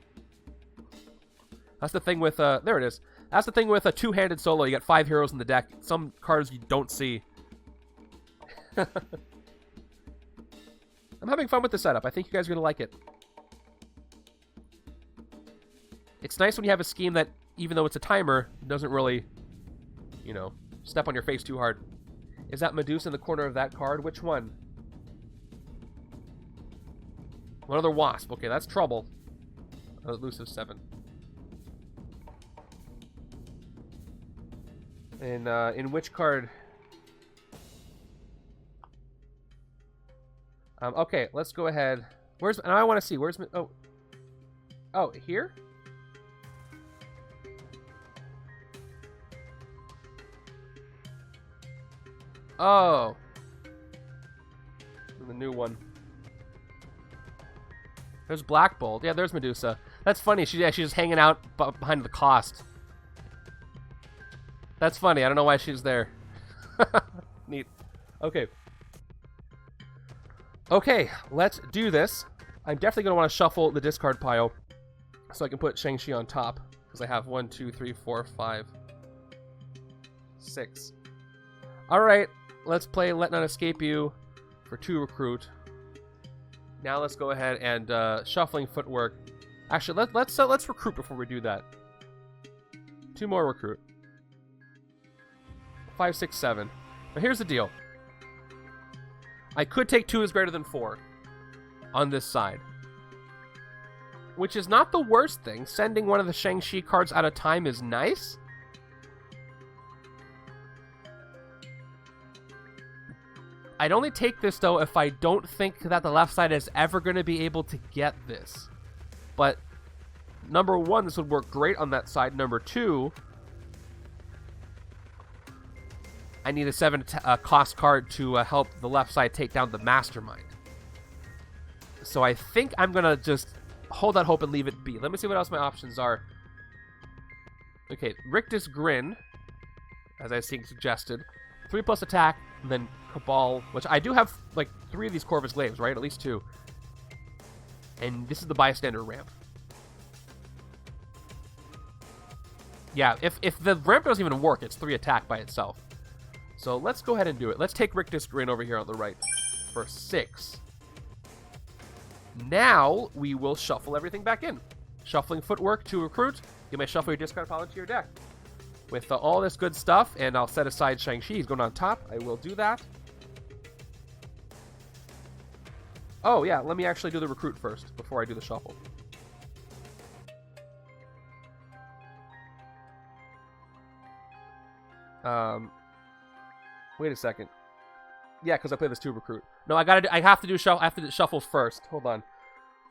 That's the thing with, there it is. That's the thing with a two-handed solo. You got 5 heroes in the deck. Some cards you don't see. I'm having fun with the setup. I think you guys are going to like it. It's nice when you have a scheme that, even though it's a timer, doesn't really, you know, step on your face too hard. Is that Medusa in the corner of that card? Which one? One other Wasp. Okay, that's trouble. Elusive 7. And in which card? Okay, let's go ahead. Where's? And I want to see. Where's? Oh, here. Oh, the new one. There's Black Bolt. Yeah, there's Medusa. That's funny. She's just hanging out behind the cost. That's funny. I don't know why she's there. Neat. Okay. Okay, let's do this. I'm definitely going to want to shuffle the discard pile so I can put Shang-Chi on top, because I have 1, 2, 3, 4, 5, 6. All right, let's play Let None Escape You for 2 recruit. Now let's go ahead and shuffling footwork. Actually, let's recruit before we do that. 2 more recruit. 5, 6, 7. But here's the deal. I could take 2 is greater than 4 on this side, which is not the worst thing. Sending one of the Shang-Chi cards out of time is nice. I'd only take this, though, if I don't think that the left side is ever going to be able to get this. But, number 1, this would work great on that side. Number 2, I need a 7 cost card to help the left side take down the Mastermind. So I think I'm going to just hold that hope and leave it be. Let me see what else my options are. Okay, Rictus Grin, as I think suggested. 3+ attack, and then Cabal, which I do have, like, 3 of these Corvus Glaives, right? At least 2. And this is the bystander ramp. Yeah, if the ramp doesn't even work, it's 3 attack by itself. So let's go ahead and do it. Let's take Rictus Grin over here on the right for 6. Now we will shuffle everything back in. Shuffling footwork to recruit. You may shuffle your discard pile into your deck. With all this good stuff, and I'll set aside Shang-Chi. He's going on top. I will do that. Oh, yeah, let me actually do the recruit first before I do the shuffle. Wait a second. Yeah, because I played this 2 recruit. No, I have to do shuffle first. Hold on.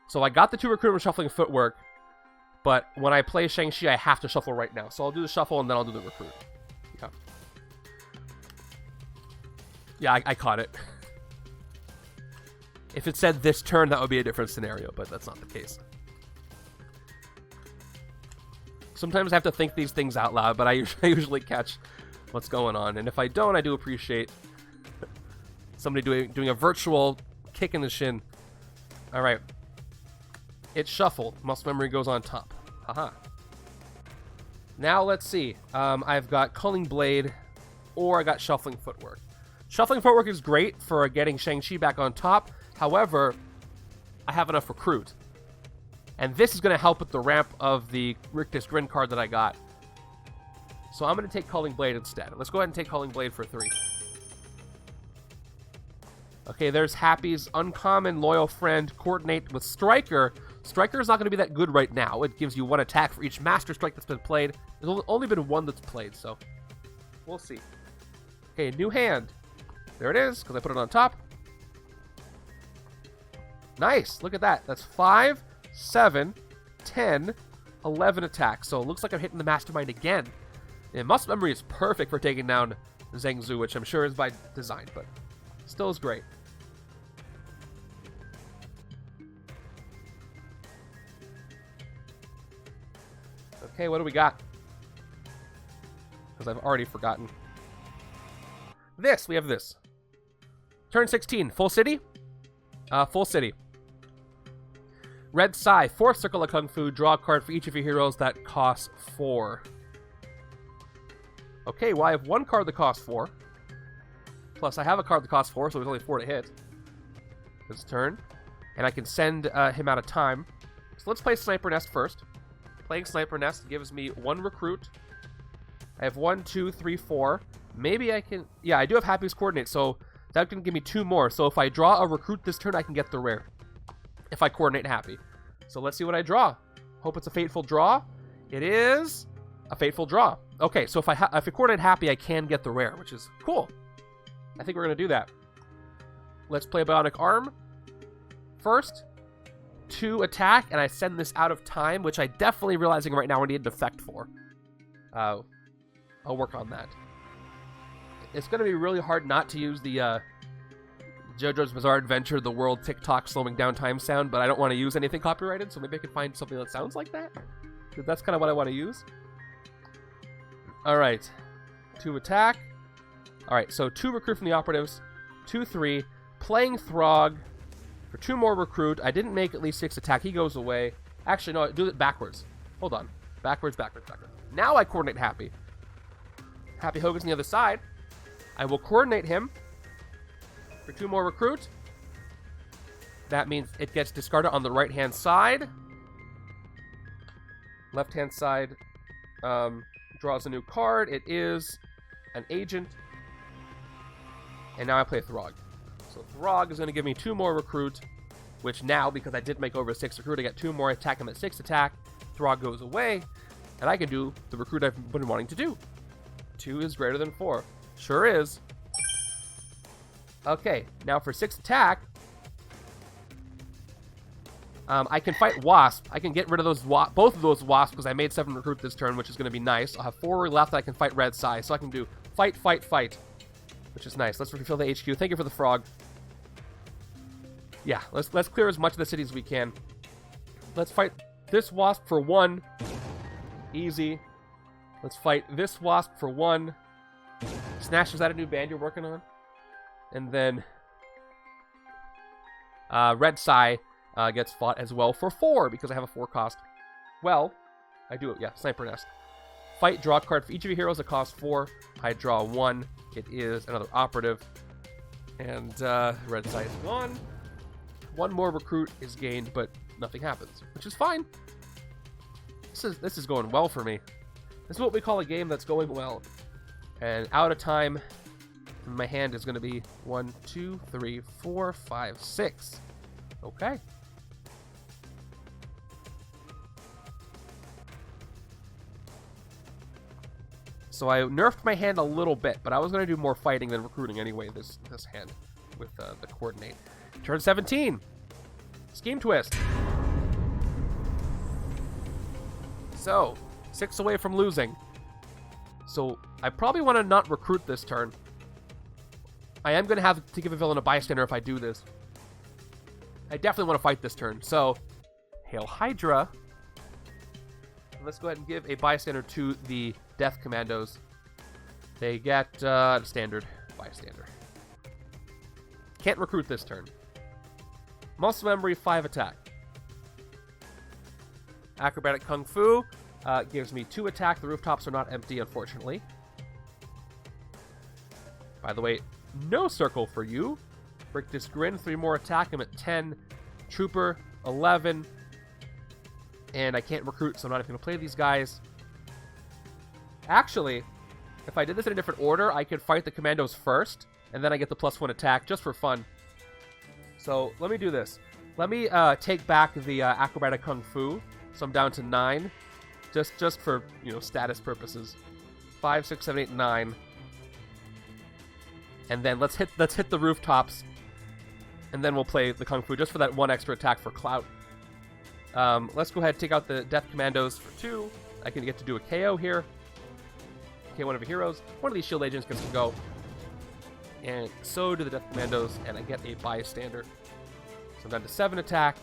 So I got the 2 recruit and shuffling footwork, but when I play Shang-Chi, I have to shuffle right now. So I'll do the shuffle and then I'll do the recruit. Yeah. Yeah, I caught it. If it said this turn, that would be a different scenario, but that's not the case. Sometimes I have to think these things out loud, but I usually catch what's going on. And if I don't, I do appreciate somebody doing a virtual kick in the shin. All right. It's shuffled. Muscle memory goes on top. Haha. Now let's see. I've got Culling Blade, or I got Shuffling Footwork. Shuffling Footwork is great for getting Shang-Chi back on top. However, I have enough recruit. And this is going to help with the ramp of the Rictus Grin card that I got. So I'm going to take Culling Blade instead. Let's go ahead and take Culling Blade for 3. Okay, there's Happy's Uncommon Loyal Friend, Coordinate with Striker. Striker is not going to be that good right now. It gives you 1 attack for each Master Strike that's been played. There's only been 1 that's played, so we'll see. Okay, new hand. There it is, because I put it on top. Nice, look at that. That's 5, 7, 10, 11 attacks. So it looks like I'm hitting the Mastermind again. And Muscle Memory is perfect for taking down Zheng Zhu, which I'm sure is by design, but still is great. Okay, what do we got? Because I've already forgotten. We have this. Turn 16, full city? Full city. Red Sai, 4th Circle of Kung Fu, draw a card for each of your heroes that costs 4. Okay, well I have 1 card that costs 4. Plus I have a card that costs 4, so there's only 4 to hit this turn. And I can send him out of time. So let's play Sniper Nest first. Playing Sniper Nest gives me 1 recruit. I have 1, 2, 3, 4. Maybe I can... Yeah, I do have Happy's Coordinate, so that can give me 2 more. So if I draw a recruit this turn, I can get the rare. If I coordinate Happy. So let's see what I draw. Hope it's a Fateful Draw. It is a Fateful Draw. Okay, so if I coordinate Happy, I can get the rare, which is cool. I think we're going to do that. Let's play Bionic Arm first. 2 attack, and I send this out of time, which I definitely realizing right now I need an effect for. I'll work on that. It's going to be really hard not to use the JoJo's Bizarre Adventure, the World TikTok slowing down time sound, but I don't want to use anything copyrighted, so maybe I can find something that sounds like that, because that's kind of what I want to use. Alright, 2 attack. Alright, so 2 recruit from the operatives, 2, 3, playing Throg for 2 more recruit. I didn't make at least 6 attack, he goes away. Actually, no, do it backwards. Hold on. Backwards. Now I coordinate Happy. Happy Hogan's on the other side. I will coordinate him for 2 more recruit. That means it gets discarded on the right-hand side. Left-hand side draws a new card. It is an agent. And now I play Throg. So Throg is going to give me 2 more recruit, which now, because I did make over 6 recruit, I get 2 more, attack him at 6 attack. Throg goes away, and I can do the recruit I've been wanting to do. 2 is greater than 4. Sure is. Okay, now for 6 attack, I can fight Wasp. I can get rid of those both of those Wasps because I made 7 recruit this turn, which is going to be nice. I'll have 4 left that I can fight Red Sai, so I can do fight, fight, fight, which is nice. Let's refill the HQ. Thank you for the frog. Yeah, let's clear as much of the city as we can. Let's fight this Wasp for 1. Easy. Let's fight this Wasp for 1. Snash, is that a new band you're working on? And then Red Sai gets fought as well for 4 because I have a 4 cost. Well, I do it. Yeah, Sniper Nest. Fight, draw a card for each of your heroes that costs 4. I draw 1. It is another operative. And Red Sai is gone. 1 more recruit is gained, but nothing happens, which is fine. This is going well for me. This is what we call a game that's going well. And out of time, my hand is going to be 1, 2, 3, 4, 5, 6. Okay. So I nerfed my hand a little bit, but I was going to do more fighting than recruiting anyway this hand with the coordinate. Turn 17. Scheme Twist. So, 6 away from losing. So, I probably want to not recruit this turn. I am going to have to give a villain a bystander if I do this. I definitely want to fight this turn. So, Hail Hydra. Let's go ahead and give a bystander to the Death Commandos. They get standard bystander. Can't recruit this turn. Muscle Memory, 5 attack. Acrobatic Kung Fu gives me 2 attack. The rooftops are not empty, unfortunately. By the way, no circle for you. Break this Grin, 3 more attack. I'm at 10. Trooper, 11. And I can't recruit, so I'm not even going to play these guys. Actually, if I did this in a different order, I could fight the Commandos first, and then I get the +1 attack, just for fun. So, let me do this. Let me take back the Acrobatic Kung Fu, so I'm down to 9. Just for, status purposes. 5, 6, 7, 8, 9. And then let's hit the rooftops, and then we'll play the Kung Fu, just for that 1 extra attack for clout. Let's go ahead and take out the Death Commandos for 2. I can get to do a KO here. KO one of your heroes. One of these shield agents gets to go. And so do the Death Commandos, and I get a bystander. So I'm down to 7 attack.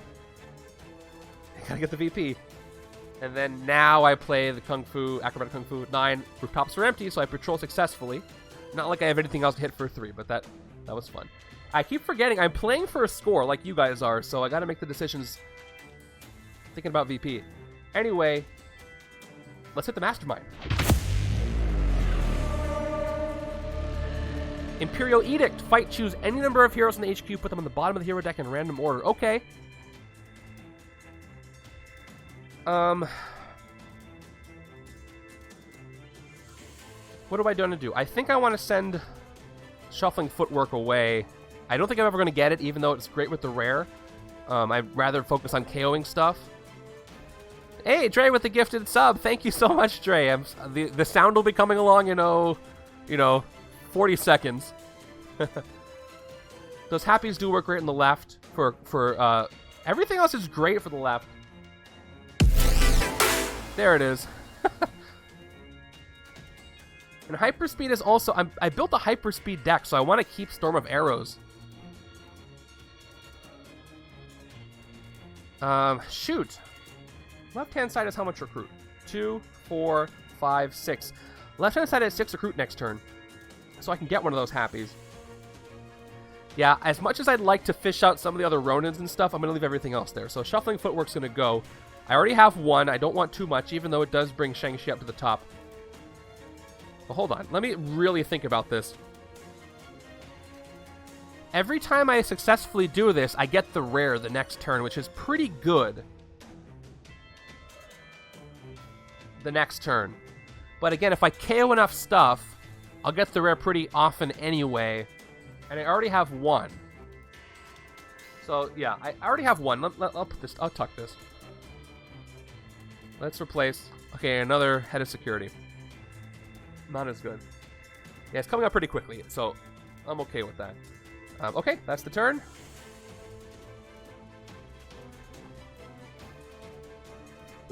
I gotta get the VP. And then now I play the Kung Fu, Acrobatic Kung Fu at 9. Rooftops are empty, so I patrol successfully. Not like I have anything else to hit for 3, but that was fun. I keep forgetting I'm playing for a score like you guys are, so I gotta make the decisions thinking about VP. Anyway, let's hit the Mastermind. Imperial Edict. Fight, choose any number of heroes in the HQ, put them on the bottom of the hero deck in random order. Okay. What do I want to do? I think I want to send Shuffling Footwork away. I don't think I'm ever going to get it, even though it's great with the rare. I'd rather focus on KOing stuff. Hey, Dre with the gifted sub. Thank you so much, Dre. The sound will be coming along in 40 seconds. Those happies do work great on the left. For everything else is great for the left. There it is. And hyperspeed is also... I built a hyperspeed deck, so I want to keep Storm of Arrows. Shoot. Left-hand side is how much recruit? 2, 4, 5, 6. Left-hand side has 6 recruit next turn. So I can get one of those happies. Yeah, as much as I'd like to fish out some of the other Ronins and stuff, I'm going to leave everything else there. So Shuffling Footwork's going to go. I already have 1. I don't want too much, even though it does bring Shang-Chi up to the top. Well, hold on. Let me really think about this. Every time I successfully do this, I get the rare the next turn, which is pretty good. The next turn. But again, if I KO enough stuff, I'll get the rare pretty often anyway. And I already have one. So, yeah, I already have one. I'll put this. I'll tuck this. Let's replace. Okay, another head of security. Not as good. Yeah, it's coming up pretty quickly, so I'm okay with that. Okay, that's the turn.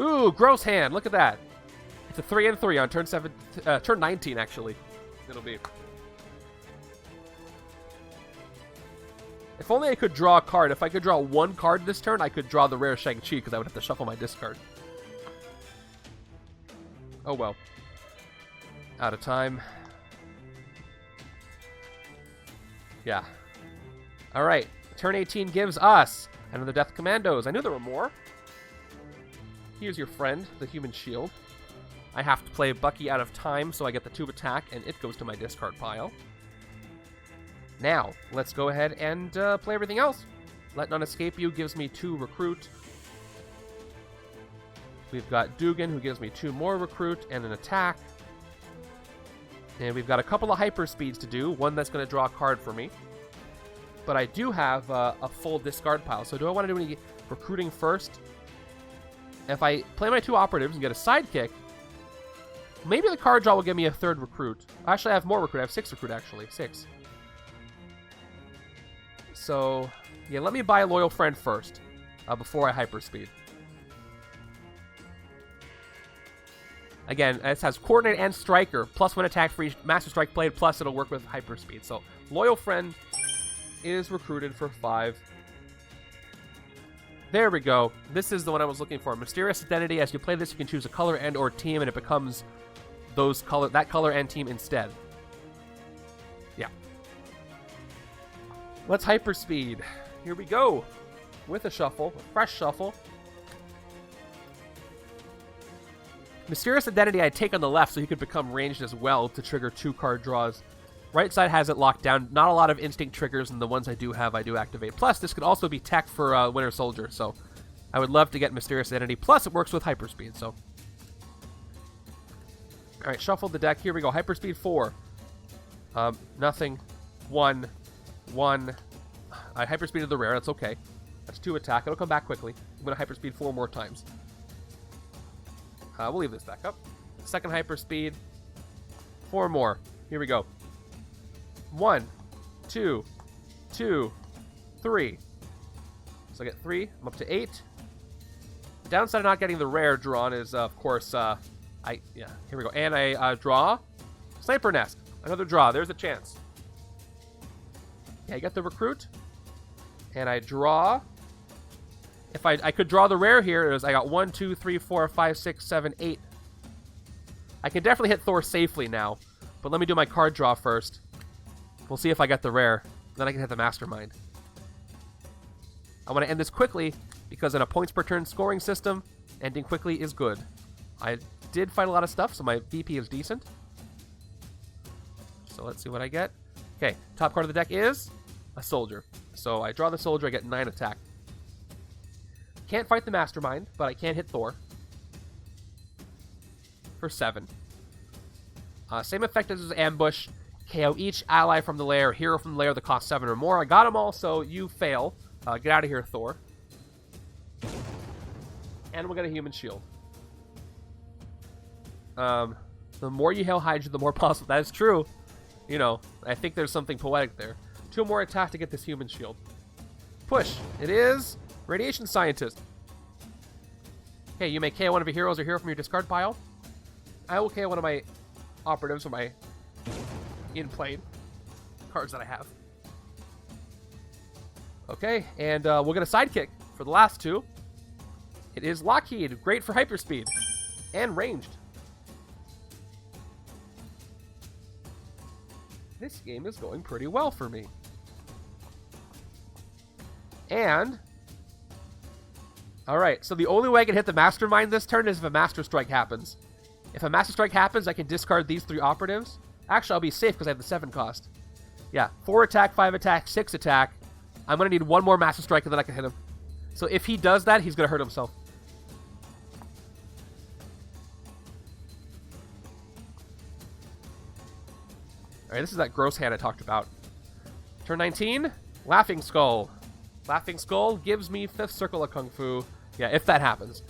Ooh, gross hand. Look at that. It's a 3 and 3 on turn 19, actually. It'll be. If only I could draw a card. If I could draw one card this turn, I could draw the rare Shang-Chi, because I would have to shuffle my discard. Oh well. Out of time. Yeah. Alright. Turn 18 gives us another Death Commandos. I knew there were more. Here's your friend, the human shield. I have to play Bucky out of time, so I get the 2 attack, and it goes to my discard pile. Now, let's go ahead and play everything else. Let None Escape You gives me 2 recruit. We've got Dugan, who gives me 2 more recruit and an attack. And we've got a couple of hyperspeeds to do. One that's going to draw a card for me. But I do have a full discard pile. So do I want to do any recruiting first? If I play my 2 operatives and get a sidekick, maybe the card draw will give me a 3rd recruit. Actually, I have more recruit. I have 6 recruit, actually. 6. So, yeah, let me buy a loyal friend first before I hyperspeed. Again, this has Coordinate and Striker, plus 1 attack for each Master Strike played, plus it'll work with hyperspeed. So, loyal friend is recruited for 5. There we go. This is the one I was looking for. Mysterious Identity. As you play this, you can choose a color and or team, and it becomes that color and team instead. Yeah. Let's hyperspeed. Here we go. With a shuffle, a fresh shuffle. Mysterious Identity I take on the left so he could become ranged as well to trigger 2 card draws. Right side has it locked down. Not a lot of instinct triggers, and the ones I do have, I do activate. Plus, this could also be tech for Winter Soldier, so I would love to get Mysterious Identity. Plus, it works with hyperspeed, so. Alright, shuffle the deck. Here we go. Hyperspeed 4. Nothing. 1. 1. I hyperspeeded the rare. That's okay. That's 2 attack. It'll come back quickly. I'm going to hyperspeed 4 more times. We'll leave this back up. Second hyperspeed. 4 more. Here we go. 1, 2, 2, 3. So I get 3. I'm up to 8. The downside of not getting the rare drawn is, of course, here we go. And I draw. Sniper Nest. Another draw. There's a chance. Yeah, I get the recruit. And I draw. If I could draw the rare here, I got 1, 2, 3, 4, 5, 6, 7, 8. I can definitely hit Thor safely now. But let me do my card draw first. We'll see if I get the rare. Then I can hit the Mastermind. I want to end this quickly, because in a points per turn scoring system, ending quickly is good. I did fight a lot of stuff, so my VP is decent. So let's see what I get. Okay, top card of the deck is a soldier. So I draw the soldier, I get 9 attack. Can't fight the Mastermind, but I can hit Thor. For 7. Same effect as ambush. KO each ally from the lair, hero from the lair that costs 7 or more. I got them all, so you fail. Get out of here, Thor. And we'll get a human shield. The more you hail Hydra, the more possible. That is true. You know, I think there's something poetic there. 2 more attack to get this human shield. Push. It is Radiation Scientist. Okay, you may KO one of your heroes or hero from your discard pile. I will KO one of my operatives from my in-play cards that I have. Okay, and we'll get a sidekick for the last 2. It is Lockheed. Great for hyperspeed. And ranged. This game is going pretty well for me. And alright, so the only way I can hit the Mastermind this turn is if a Master Strike happens. If a Master Strike happens, I can discard these 3 operatives. Actually, I'll be safe because I have the 7 cost. Yeah, 4 attack, 5 attack, 6 attack. I'm going to need 1 more Master Strike and then I can hit him. So if he does that, he's going to hurt himself. Alright, this is that gross hand I talked about. Turn 19, Laughing Skull. Laughing Skull gives me 5th Circle of Kung Fu. Yeah, if that happens.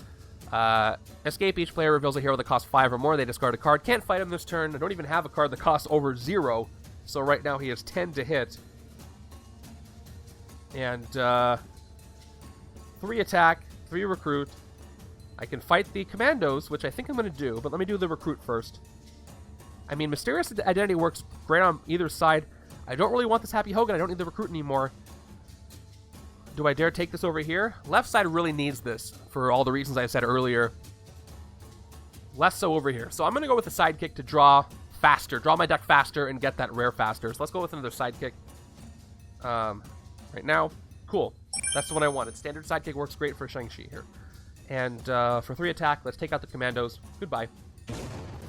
Escape, each player reveals a hero that costs 5 or more. They discard a card. Can't fight him this turn. I don't even have a card that costs over 0. So right now he has 10 to hit. And 3 attack, 3 recruit. I can fight the Commandos, which I think I'm going to do. But let me do the recruit first. I mean, Mysterious Identity works great on either side. I don't really want this Happy Hogan. I don't need the recruit anymore. Do I dare take this over here? Left side really needs this for all the reasons I said earlier. Less so over here. So I'm going to go with the sidekick to draw faster. Draw my deck faster and get that rare faster. So let's go with another sidekick. Right now. Cool. That's the one I wanted. Standard sidekick works great for Shang-Chi here. And for 3 attack, let's take out the Commandos. Goodbye.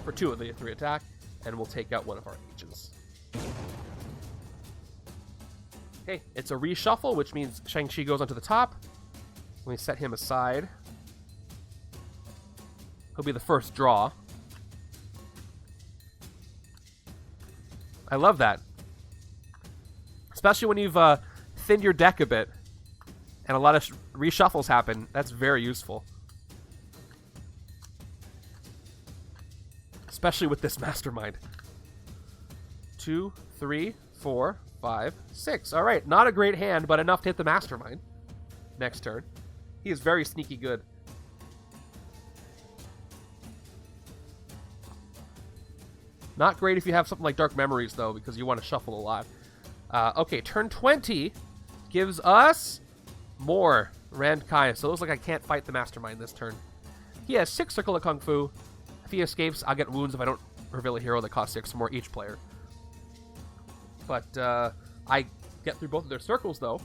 For 2 of the 3 attack. And we'll take out one of our agents. Okay, it's a reshuffle, which means Shang-Chi goes onto the top. Let me set him aside. He'll be the first draw. I love that. Especially when you've thinned your deck a bit and a lot of reshuffles happen. That's very useful. Especially with this Mastermind. 2, 3, 4, 5, 6. All right, not a great hand, but enough to hit the Mastermind. Next turn. He is very sneaky good. Not great if you have something like Dark Memories, though, because you want to shuffle a lot. Okay, turn 20 gives us more Rand Kai. So it looks like I can't fight the Mastermind this turn. He has 6 Circle of Kung Fu. If he escapes, I'll get wounds if I don't reveal a hero that costs 6 more each player. But I get through both of their circles, though.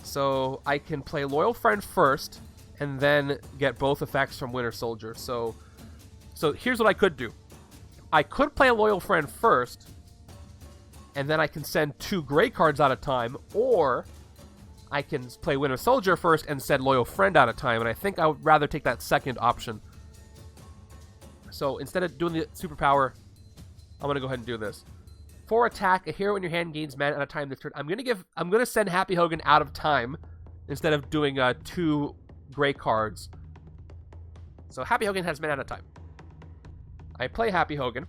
So I can play Loyal Friend first, and then get both effects from Winter Soldier. So here's what I could do. I could play a Loyal Friend first, and then I can send 2 gray cards out of time, or I can play Winter Soldier first and send Loyal Friend out of time, and I think I would rather take that second option. So instead of doing the superpower, I'm going to go ahead and do this. For attack, a hero in your hand gains mana at a time this turn. I'm gonna send Happy Hogan out of time instead of doing 2 gray cards. So Happy Hogan has mana at a time. I play Happy Hogan.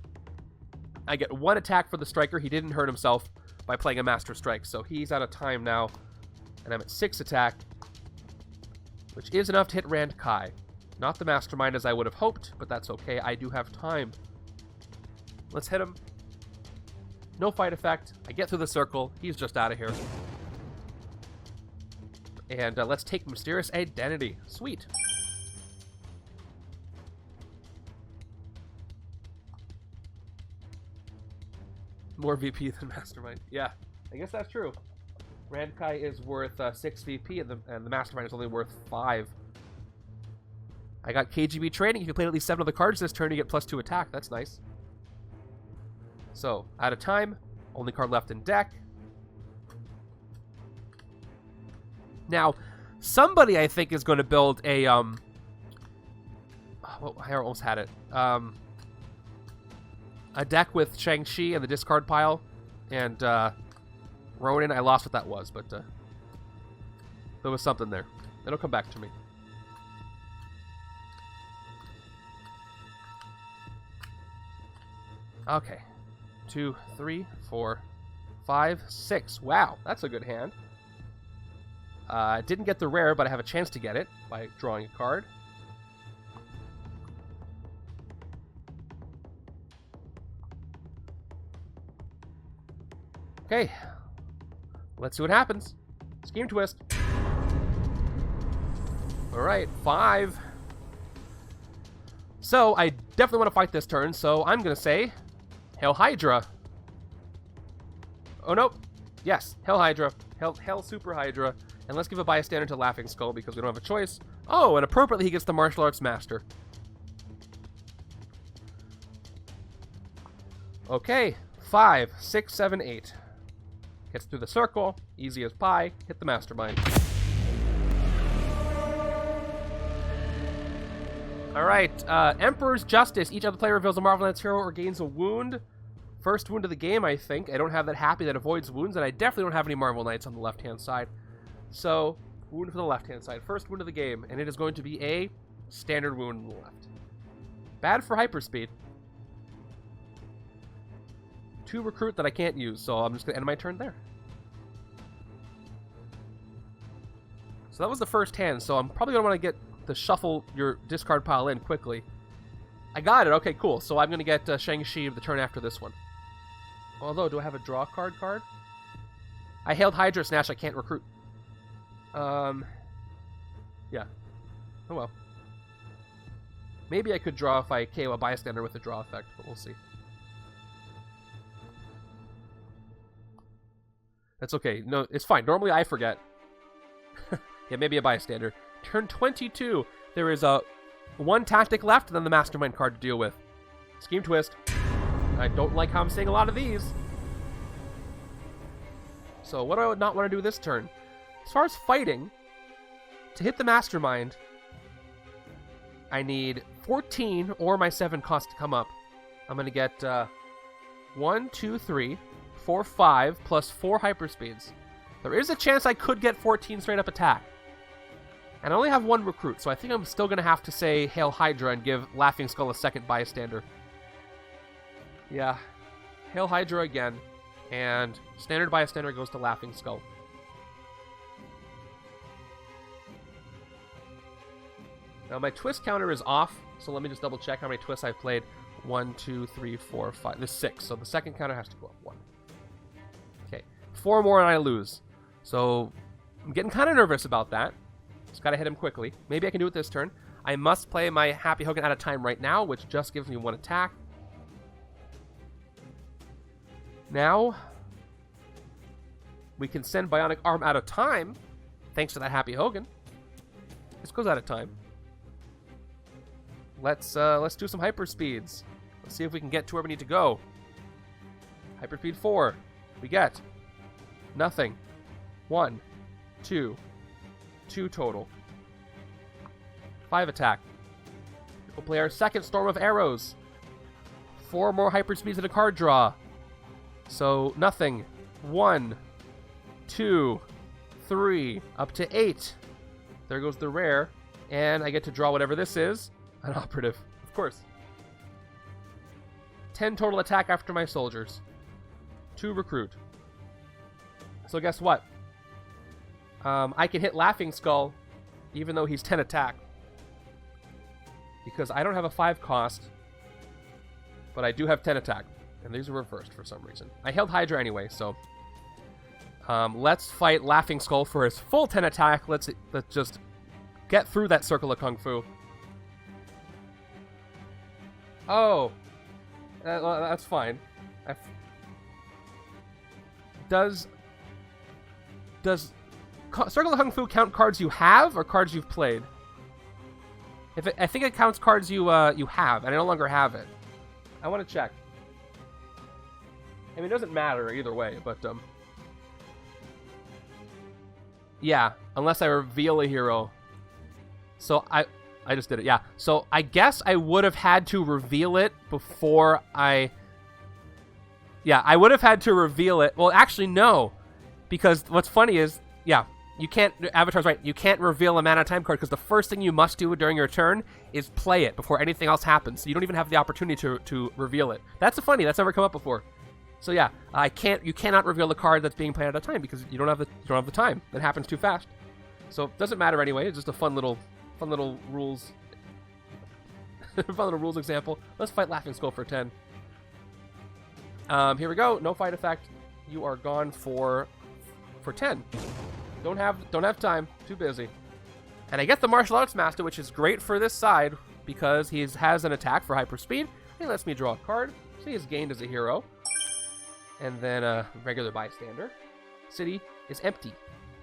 I get 1 attack for the striker. He didn't hurt himself by playing a Master Strike, so he's out of time now. And I'm at 6 attack, which is enough to hit Rand Kai. Not the Mastermind as I would have hoped, but that's okay. I do have time. Let's hit him. No fight effect. I get through the circle. He's just out of here. And let's take Mysterious Identity. Sweet. More VP than Mastermind. Yeah, I guess that's true. Rand Kai is worth 6 VP, and the Mastermind is only worth 5. I got KGB training. If you played at least 7 of the cards this turn, you get +2 attack. That's nice. So, out of time. Only card left in deck. Now, somebody I think is going to build a I almost had it. A deck with Shang-Chi and the discard pile, and Ronin. I lost what that was, but there was something there. It'll come back to me. Okay. 2, 3, 4, 5, 6. Wow, that's a good hand. Didn't get the rare, but I have a chance to get it by drawing a card. Okay. Let's see what happens. Scheme twist. Alright, 5. So, I definitely want to fight this turn, so I'm going to say Hail Hydra. Oh, nope. Yes, Hail Hydra. Hail Super Hydra. And let's give a bystander to Laughing Skull because we don't have a choice. Oh, and appropriately he gets the Martial Arts Master. Okay, 5, 6, 7, 8. Gets through the circle, easy as pie, hit the Mastermind. Alright, Emperor's Justice. Each other player reveals a Marvel Knights hero or gains a wound. First wound of the game, I think. I don't have that happy that avoids wounds, and I definitely don't have any Marvel Knights on the left-hand side. So, wound for the left-hand side. First wound of the game, and it is going to be a standard wound on the left. Bad for hyperspeed. 2 recruit that I can't use, so I'm just going to end my turn there. So that was the first hand, so I'm probably going to want to get to shuffle your discard pile in quickly. I got it. Okay, cool. So I'm going to get Shang-Chi the turn after this one. Although, do I have a draw card? I hailed Hydra Snatch. I can't recruit. Yeah. Oh well. Maybe I could draw if I KO a bystander with a draw effect, but we'll see. That's okay. No, it's fine. Normally I forget. Yeah, maybe a bystander. Turn 22. There is a 1 tactic left, and then the Mastermind card to deal with. Scheme Twist. I don't like how I'm seeing a lot of these. So what do I not want to do this turn? As far as fighting, to hit the Mastermind, I need 14 or my 7 cost to come up. I'm going to get 1, 2, 3, 4, 5, plus 4 hyperspeeds. There is a chance I could get 14 straight up attack. And I only have 1 recruit, so I think I'm still going to have to say Hail Hydra and give Laughing Skull a second bystander. Yeah. Hail Hydra again. And standard bystander goes to Laughing Skull. Now my twist counter is off, so let me just double check how many twists I've played. 1, 2, 3, 4, 5. There's 6, so the second counter has to go up 1. Okay. 4 more and I lose. So I'm getting kind of nervous about that. Just gotta hit him quickly. Maybe I can do it this turn. I must play my Happy Hogan out of time right now, which just gives me 1 attack. Now, we can send Bionic Arm out of time, thanks to that Happy Hogan. This goes out of time. Let's do some hyperspeeds. Let's see if we can get to where we need to go. Hyperspeed 4. We get nothing. 1, 2. 2 total. 5 attack. We'll play our second Storm of Arrows. 4 more hyperspeeds and a card draw. So, nothing. 1, 2, 3, up to 8. There goes the rare. And I get to draw whatever this is. An operative, of course. 10 total attack after my soldiers. 2 recruit. So guess what? I can hit Laughing Skull, even though he's 10 attack. Because I don't have a 5 cost, but I do have 10 attack. And these are reversed for some reason. I held Hydra anyway, so... let's fight Laughing Skull for his full 10 attack. Let's just get through that circle of Kung Fu. Oh. Well, that's fine. Does Circle of Kung Fu count cards you have or cards you've played? I think it counts cards you have, and I no longer have it. I want to check. I mean, it doesn't matter either way, but yeah, unless I reveal a hero. So I just did it. Yeah. So I guess I would have had to reveal it before I. Yeah, I would have had to reveal it. Well, actually, no, because what's funny is, yeah. You can't, Avatar's right, you can't reveal a mana time card because the first thing you must do during your turn is play it before anything else happens. So you don't even have the opportunity to reveal it. That's funny, that's never come up before. So yeah, you cannot reveal the card that's being played at a time because you don't have the time. That happens too fast. So it doesn't matter anyway, it's just a fun little rules. Fun little rules example. Let's fight Laughing Skull for 10. Here we go, no fight effect. You are gone for 10. Don't have time. Too busy. And I get the Martial Arts Master, which is great for this side because he has an attack for hyperspeed. He lets me draw a card, so he is gained as a hero. And then a regular bystander. City is empty.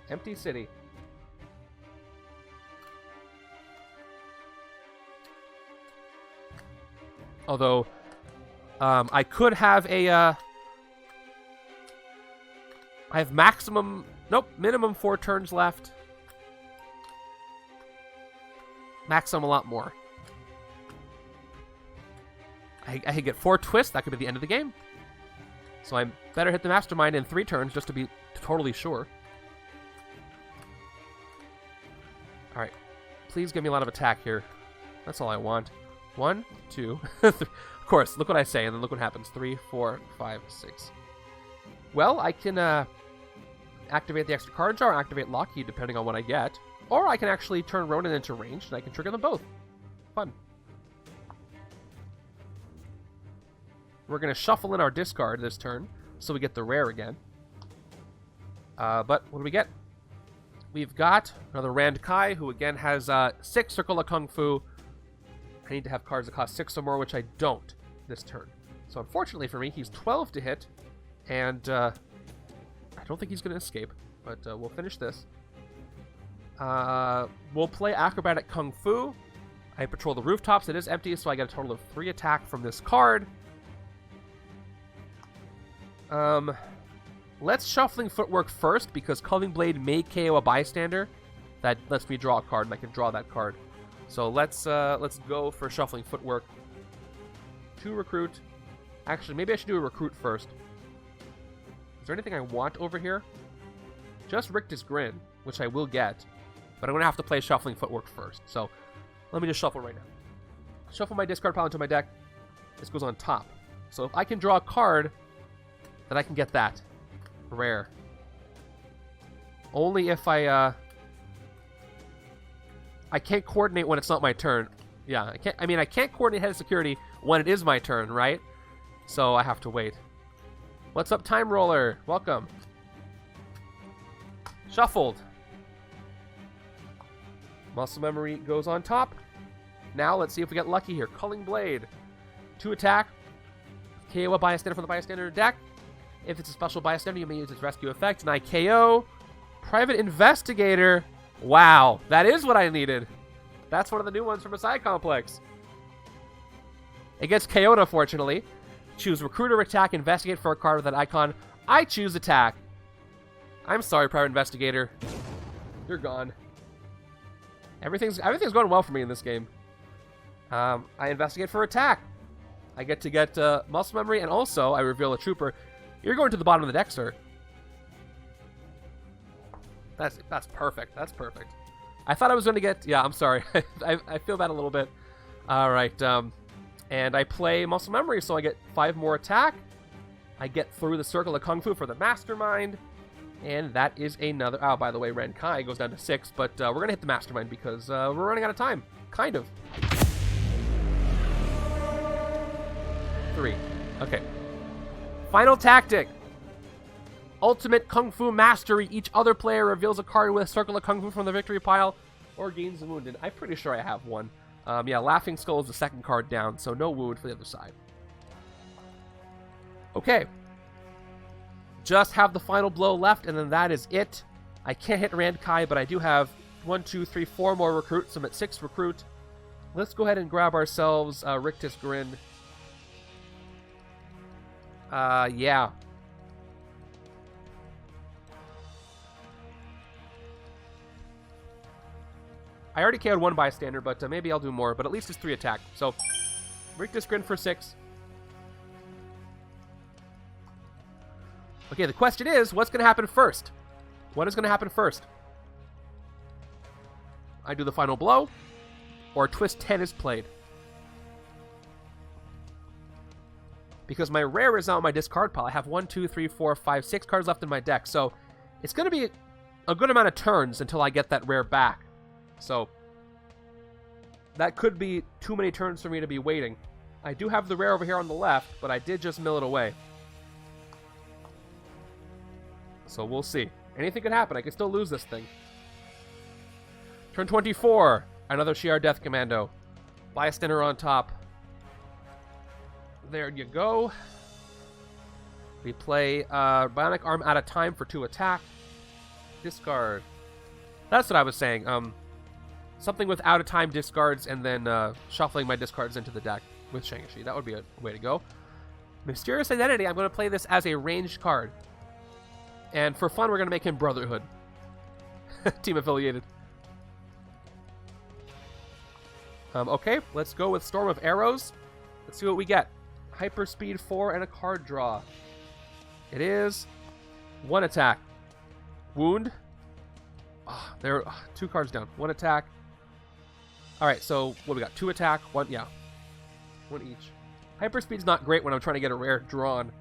Empty city. Although, I could have a... I have maximum... Nope, minimum 4 turns left. Maximum a lot more. I could get 4 twists. That could be the end of the game. So I better hit the Mastermind in 3 turns just to be totally sure. Alright. Please give me a lot of attack here. That's all I want. 1, 2, 3. Of course, look what I say, and then look what happens. 3, 4, 5, 6. Well, I can activate the extra card draw or activate Lockheed, depending on what I get. Or I can actually turn Ronin into range, and I can trigger them both. Fun. We're going to shuffle in our discard this turn, so we get the rare again. But what do we get? We've got another Rand Kai, who again has 6 Circle of Kung Fu. I need to have cards that cost 6 or more, which I don't this turn. So unfortunately for me, he's 12 to hit, and I don't think he's going to escape, but we'll finish this. We'll play Acrobatic Kung Fu. I patrol the rooftops. It is empty, so I get a total of 3 attack from this card. Let's Shuffling Footwork first, because Culling Blade may KO a bystander. That lets me draw a card, and I can draw that card. So let's go for Shuffling Footwork. 2 recruit. Actually, maybe I should do a recruit first. Is there anything I want over here? Just Rictus Grin, which I will get. But I'm going to have to play Shuffling Footwork first. So let me just shuffle right now. Shuffle my discard pile into my deck. This goes on top. So if I can draw a card, then I can get that. Rare. Only if I can't coordinate when it's not my turn. Yeah, I can't coordinate Head of Security when it is my turn, right? So I have to wait. What's up, Time Roller? Welcome. Shuffled. Muscle Memory goes on top. Now let's see if we get lucky here. Culling Blade. 2 attack. KO a bystander from the bystander deck. If it's a special bystander, you may use its rescue effect. And I KO. Private Investigator. Wow, that is what I needed. That's one of the new ones from Messiah Complex. It gets KO'd, unfortunately. Choose Recruiter, Attack, Investigate for a card with that icon. I choose Attack. I'm sorry, Private Investigator. You're gone. Everything's going well for me in this game. I investigate for attack. I get to get Muscle Memory, and also I reveal a Trooper. You're going to the bottom of the deck, sir. That's perfect. That's perfect. I thought I was going to get... Yeah, I'm sorry. I feel bad a little bit. All right. And I play Muscle Memory, so I get 5 more attack. I get through the Circle of Kung Fu for the Mastermind. And that is another... Oh, by the way, Ren Kai goes down to 6. But we're going to hit the Mastermind because we're running out of time. Kind of. 3. Okay. Final tactic. Ultimate Kung Fu Mastery. Each other player reveals a card with Circle of Kung Fu from the victory pile or gains a wounded. I'm pretty sure I have one. Yeah, Laughing Skull is the second card down, so no wound for the other side. Okay. Just have the final blow left, and then that is it. I can't hit Rand Kai, but I do have 1, 2, 3, 4 more recruits. I'm at 6 recruit. Let's go ahead and grab ourselves Rictus Grin. Yeah. I already KO'd 1 bystander, but maybe I'll do more. But at least it's 3 attack. So, Rictus Grin for 6. Okay, the question is, what's going to happen first? What is going to happen first? I do the final blow, or twist 10 is played. Because my rare is now in my discard pile. I have 1, 2, 3, 4, 5, 6 cards left in my deck. So, it's going to be a good amount of turns until I get that rare back. So, that could be too many turns for me to be waiting. I do have the rare over here on the left, but I did just mill it away. So we'll see. Anything could happen. I could still lose this thing. Turn 24. Another Shi'ar Death Commando. Bystander on top. There you go. We play Bionic Arm out of time for 2 attack. Discard. That's what I was saying. Something with out of time discards and then shuffling my discards into the deck with Shang-Chi. That would be a way to go. Mysterious Identity, I'm going to play this as a ranged card. And for fun, we're going to make him Brotherhood. Team affiliated. Okay, let's go with Storm of Arrows. Let's see what we get. Hyperspeed 4 and a card draw. It is 1 attack. Wound. Oh, there are 2 cards down. 1 attack. Alright, so what we got? 2 attack, 1, yeah. 1 each. Hyperspeed's not great when I'm trying to get a rare drawn.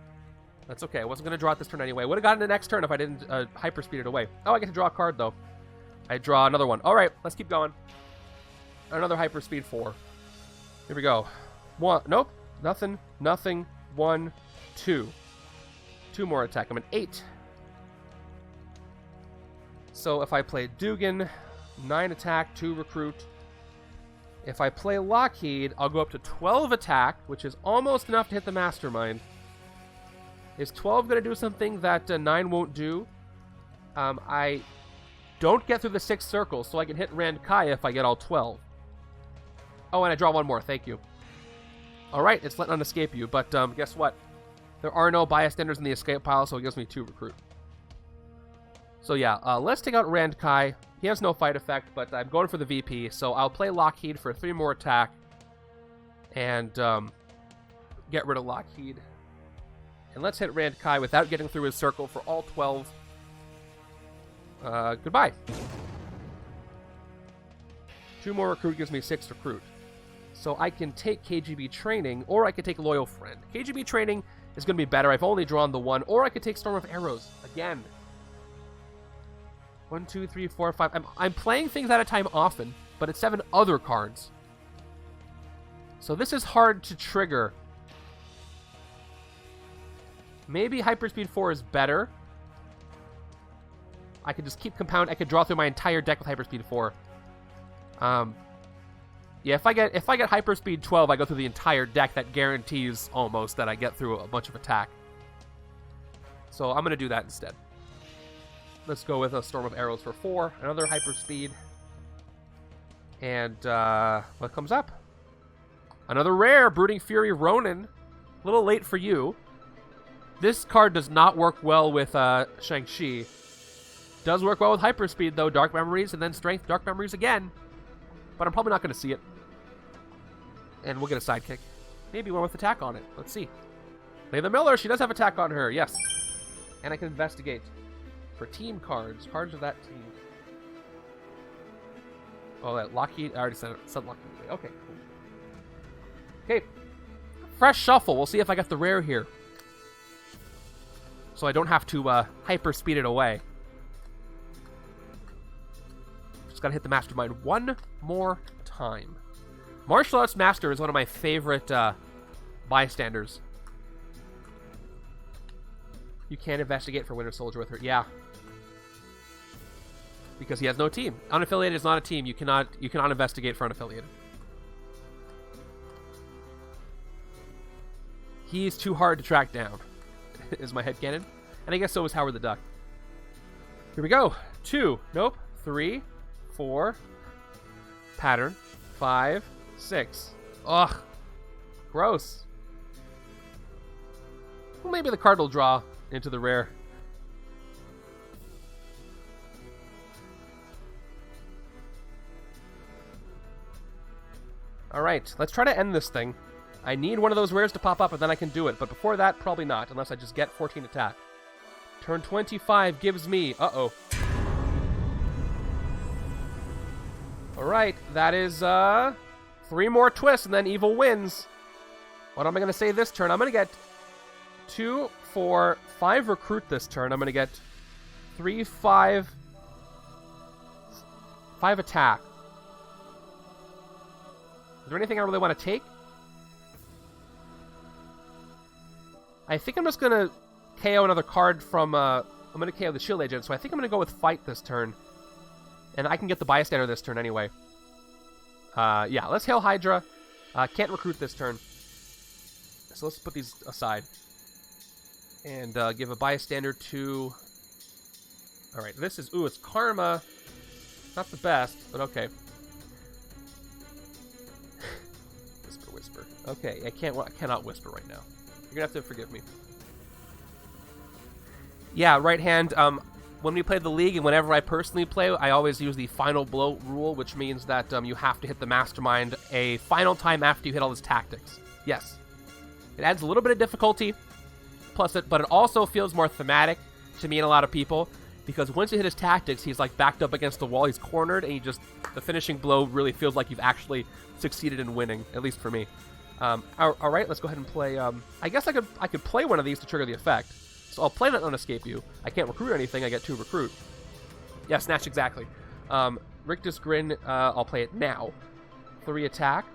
That's okay. I wasn't going to draw it this turn anyway. Would have gotten the next turn if I didn't hyperspeed it away. Oh, I get to draw a card, though. I draw another one. Alright, let's keep going. Another hyperspeed 4. Here we go. 1. Nope. Nothing. Nothing. 1. 2. 2 more attack. I'm an 8. So if I play Dugan, 9 attack, 2 recruit. If I play Lockheed, I'll go up to 12 attack, which is almost enough to hit the Mastermind. Is 12 going to do something that 9 won't do? I don't get through the 6 circles, so I can hit Rand Kai if I get all 12. Oh, and I draw 1 more. Thank you. Alright, it's letting escape you, but guess what? There are no bystanders in the escape pile, so it gives me 2 recruit. So yeah, let's take out Rand Kai. He has no fight effect, but I'm going for the VP, so I'll play Lockheed for 3 more attack. And get rid of Lockheed. And let's hit Rand Kai without getting through his circle for all 12. Goodbye. 2 more recruit gives me 6 recruit. So I can take KGB Training, or I could take Loyal Friend. KGB Training is going to be better. I've only drawn the 1. Or I could take Storm of Arrows again. 1, 2, 3, 4, 5. I'm playing things at a time often, but it's 7 other cards. So this is hard to trigger. Maybe Hyperspeed 4 is better. I could just keep compound. I could draw through my entire deck with Hyperspeed 4. Yeah, if I get Hyperspeed 12, I go through the entire deck. That guarantees almost that I get through a bunch of attack. So I'm going to do that instead. Let's go with a Storm of Arrows for 4. Another Hyperspeed. And what comes up? Another rare, Brooding Fury Ronin. A little late for you. This card does not work well with Shang-Chi. Does work well with Hyperspeed, though. Dark Memories, and then Strength, Dark Memories again. But I'm probably not going to see it. And we'll get a sidekick. Maybe one with attack on it. Let's see. Layla Miller, she does have attack on her. Yes. And I can investigate. For team cards. Cards of that team. Oh, that Lockheed. I already said Lockheed. Okay, cool. Okay. Fresh shuffle. We'll see if I got the rare here. So I don't have to hyper-speed it away. Just gotta hit the Mastermind 1 more time. Martial Arts Master is one of my favorite bystanders. You can't investigate for Winter Soldier with her. Yeah. Because he has no team. Unaffiliated is not a team. You cannot investigate for unaffiliated. He's too hard to track down, is my headcanon. And I guess so is Howard the Duck. Here we go. 2. Nope. 3. 4. Pattern. 5. 6. Ugh. Gross. Well, maybe the card will draw into the rare. Alright, let's try to end this thing. I need one of those rares to pop up, and then I can do it. But before that, probably not, unless I just get 14 attack. Turn 25 gives me... Uh-oh. Alright, that is 3 more twists, and then evil wins. What am I going to say this turn? I'm going to get 2, 4, 5 recruit this turn. I'm going to get 3, 5 attack. Is there anything I really want to take? I think I'm just going to KO another card from... I'm going to KO the Shield Agent, so I think I'm going to go with Fight this turn. And I can get the Bystander this turn anyway. Yeah, let's Hail Hydra. Can't recruit this turn. So let's put these aside. And give a Bystander to... Alright, this is... Ooh, it's Karma. Not the best, but okay. Whisper. Okay, I cannot whisper right now. You're gonna have to forgive me. Yeah, right hand. When we play the league and whenever I personally play, I always use the final blow rule, which means that you have to hit the Mastermind a final time after you hit all his tactics. Yes. It adds a little bit of difficulty, but it also feels more thematic to me and a lot of people, because once you hit his tactics, he's like backed up against the wall, he's cornered, and the finishing blow really feels like you've actually succeeded in winning, at least for me. Alright, let's go ahead and play, I guess I could play one of these to trigger the effect. So I'll play that on Escape You. I can't recruit anything, I get 2 recruit. Yeah, Snatch, exactly. Rictus Grin, I'll play it now. 3 attack.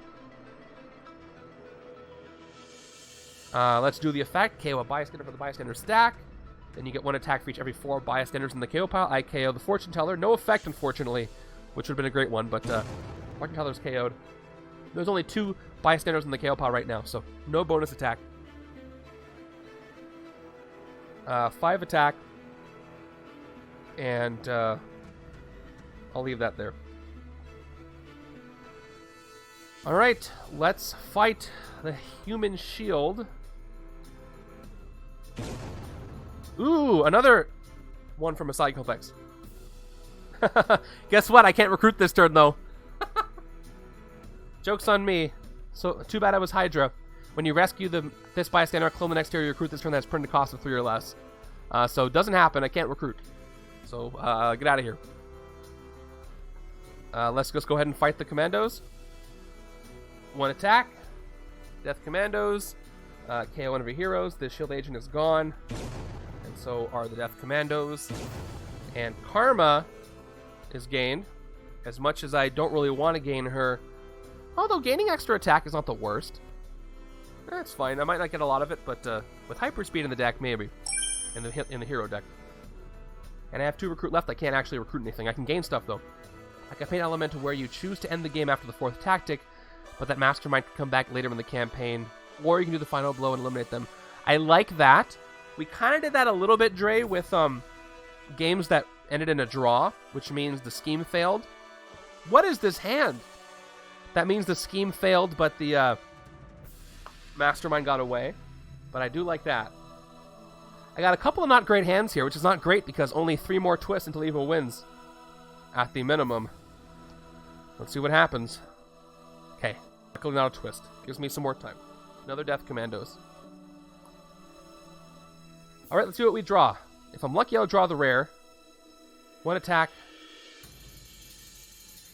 Let's do the effect. KO a bystander for the bystander stack. Then you get 1 attack for each every 4 bystanders in the KO pile. I KO the Fortune Teller. No effect, unfortunately, which would have been a great one, but Fortune Teller's KO'd. There's only 2 bystanders in the KO pile right now, so no bonus attack. 5 attack, and I'll leave that there. Alright, let's fight the human shield. Ooh, another one from a side complex. Guess what? I can't recruit this turn, though. Joke's on me. So, too bad I was Hydra. When you rescue this bystander, clone the next tier, you recruit this turn, that's printed cost of 3 or less. So it doesn't happen. I can't recruit. So get out of here. Let's just go ahead and fight the Commandos. 1 attack. Death Commandos. KO one of your heroes. The shield agent is gone. And so are the Death Commandos. And Karma is gained. As much as I don't really want to gain her. Although gaining extra attack is not the worst. That's fine. I might not get a lot of it, but with hyperspeed in the deck, maybe. In the hero deck. And I have 2 recruit left. I can't actually recruit anything. I can gain stuff, though. I can paint Elemental where you choose to end the game after the 4th tactic, but that Mastermind can come back later in the campaign. Or you can do the final blow and eliminate them. I like that. We kind of did that a little bit, Dre, with games that ended in a draw, which means the scheme failed. What is this hand? That means the scheme failed, but the Mastermind got away. But I do like that. I got a couple of not great hands here, which is not great because only 3 more twists until Evil wins. At the minimum. Let's see what happens. Okay. Luckily not a twist. Gives me some more time. Another Death Commandos. Alright, let's see what we draw. If I'm lucky, I'll draw the rare. 1 attack.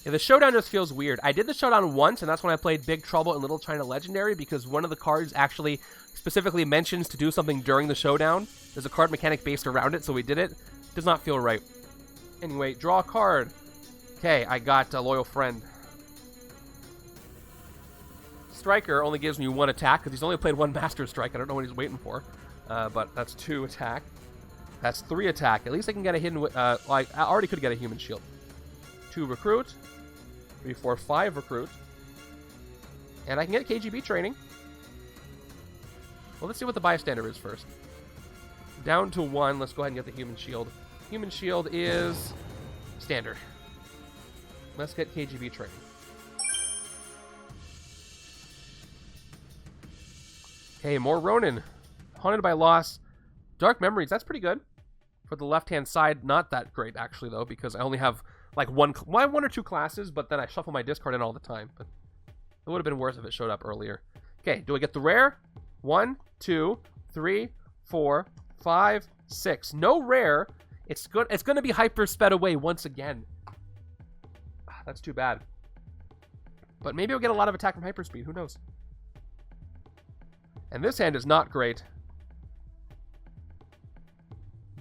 Yeah, the showdown just feels weird. I did the showdown once, and that's when I played Big Trouble in Little China Legendary, because one of the cards actually specifically mentions to do something during the showdown. There's a card mechanic based around it, so we did it. Does not feel right. Anyway, draw a card. Okay, I got a Loyal Friend. Striker only gives me 1 attack, because he's only played 1 Master Strike. I don't know what he's waiting for. But that's 2 attack. That's 3 attack. At least I can get a hidden... I already could get a Human Shield. 2 recruit. 3, 4, 5 recruit. And I can get KGB training. Well, let's see what the bystander is first. Down to 1. Let's go ahead and get the Human Shield. Human Shield is standard. Let's get KGB training. Okay, more Ronin. Haunted by Loss. Dark Memories. That's pretty good. For the left-hand side, not that great, actually, though, because I only have... like one or 2 classes, but then I shuffle my discard in all the time. But it would have been worse if it showed up earlier. Okay, do I get the rare? 1, 2, 3, 4, 5, 6. No rare. It's good. It's going to be hyper sped away once again. That's too bad. But maybe I'll get a lot of attack from hyperspeed. Who knows? And this hand is not great.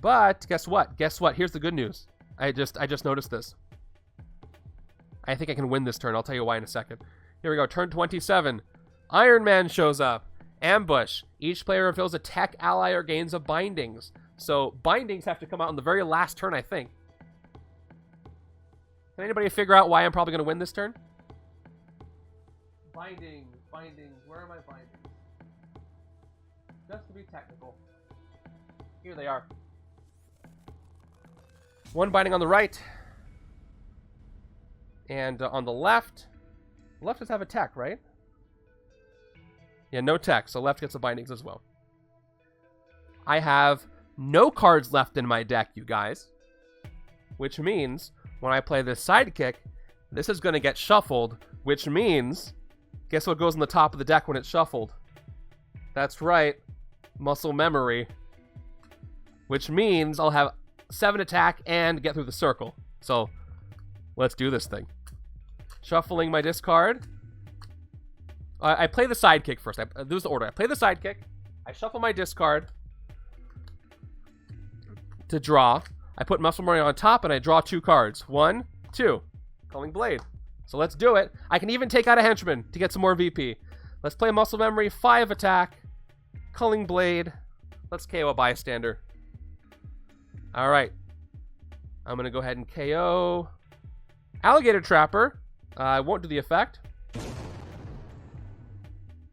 But guess what? Guess what? Here's the good news. I just noticed this. I think I can win this turn. I'll tell you why in a second. Here we go. Turn 27. Iron Man shows up. Ambush. Each player reveals a tech ally or gains a bindings. So bindings have to come out on the very last turn, I think. Can anybody figure out why I'm probably going to win this turn? Bindings. Where are my bindings? Just to be technical. Here they are. 1 binding on the right. And on the left. Left does have a tech, right? Yeah, no tech, so left gets the bindings as well. I have no cards left in my deck, you guys. Which means when I play this sidekick, this is going to get shuffled, which means, guess what goes on the top of the deck when it's shuffled? That's right, muscle memory. Which means I'll have 7 attack and get through the circle. So, let's do this thing. Shuffling my discard. I play the sidekick first. This is the order. I play the sidekick. I shuffle my discard to draw. I put muscle memory on top and I draw 2 cards. 1, 2. Culling Blade. So let's do it. I can even take out a Henchman to get some more VP. Let's play muscle memory. 5 attack. Culling Blade. Let's KO a bystander. Alright. I'm going to go ahead and KO Alligator Trapper. I won't do the effect.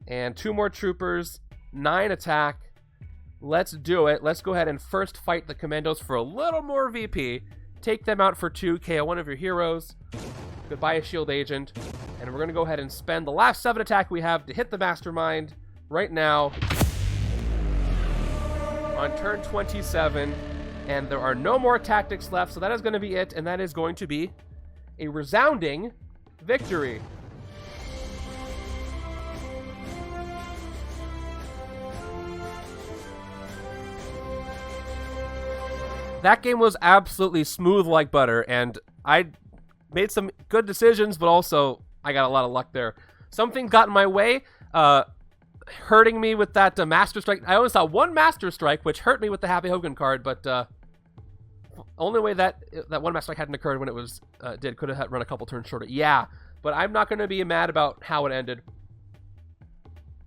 And 2 more troopers. 9 attack. Let's do it. Let's go ahead and first fight the Commandos for a little more VP. Take them out for 2. KO one of your heroes. Goodbye, a shield agent. And we're going to go ahead and spend the last 7 attack we have to hit the Mastermind right now. On turn 27. And there are no more tactics left, so that is going to be it. And that is going to be a resounding victory. That game was absolutely smooth like butter, and I made some good decisions, but also I got a lot of luck there. Something got in my way, hurting me with that Master Strike. I only saw 1 Master Strike, which hurt me with the Happy Hogan card, but only way that 1 Master Strike hadn't occurred when it was could have run a couple turns shorter. Yeah, but I'm not going to be mad about how it ended.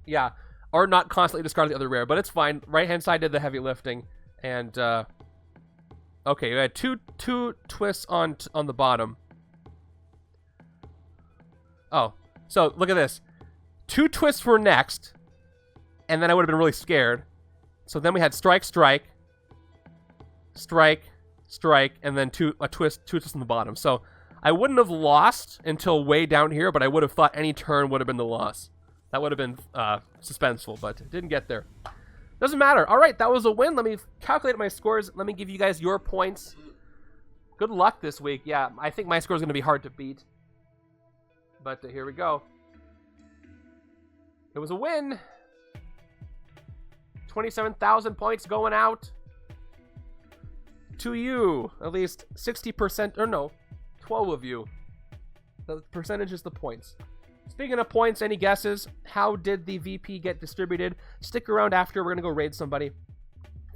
Yeah, or not constantly discard the other rare, but it's fine. Right-hand side did the heavy lifting, and okay, we had two twists on the bottom. Oh, so look at this. 2 twists were next, and then I would have been really scared. So then we had strike, strike, strike, strike, and then two twists on the bottom. So I wouldn't have lost until way down here, but I would have thought any turn would have been the loss. That would have been suspenseful, but it didn't get there. Doesn't matter. All right, that was a win. Let me calculate my scores. Let me give you guys your points. Good luck this week. Yeah, I think my score is going to be hard to beat. But here we go. It was a win. 27,000 points going out to you. At least 60%, or no, 12 of you. The percentage is the points. Speaking of points, any guesses? How did the VP get distributed? Stick around after. We're going to go raid somebody.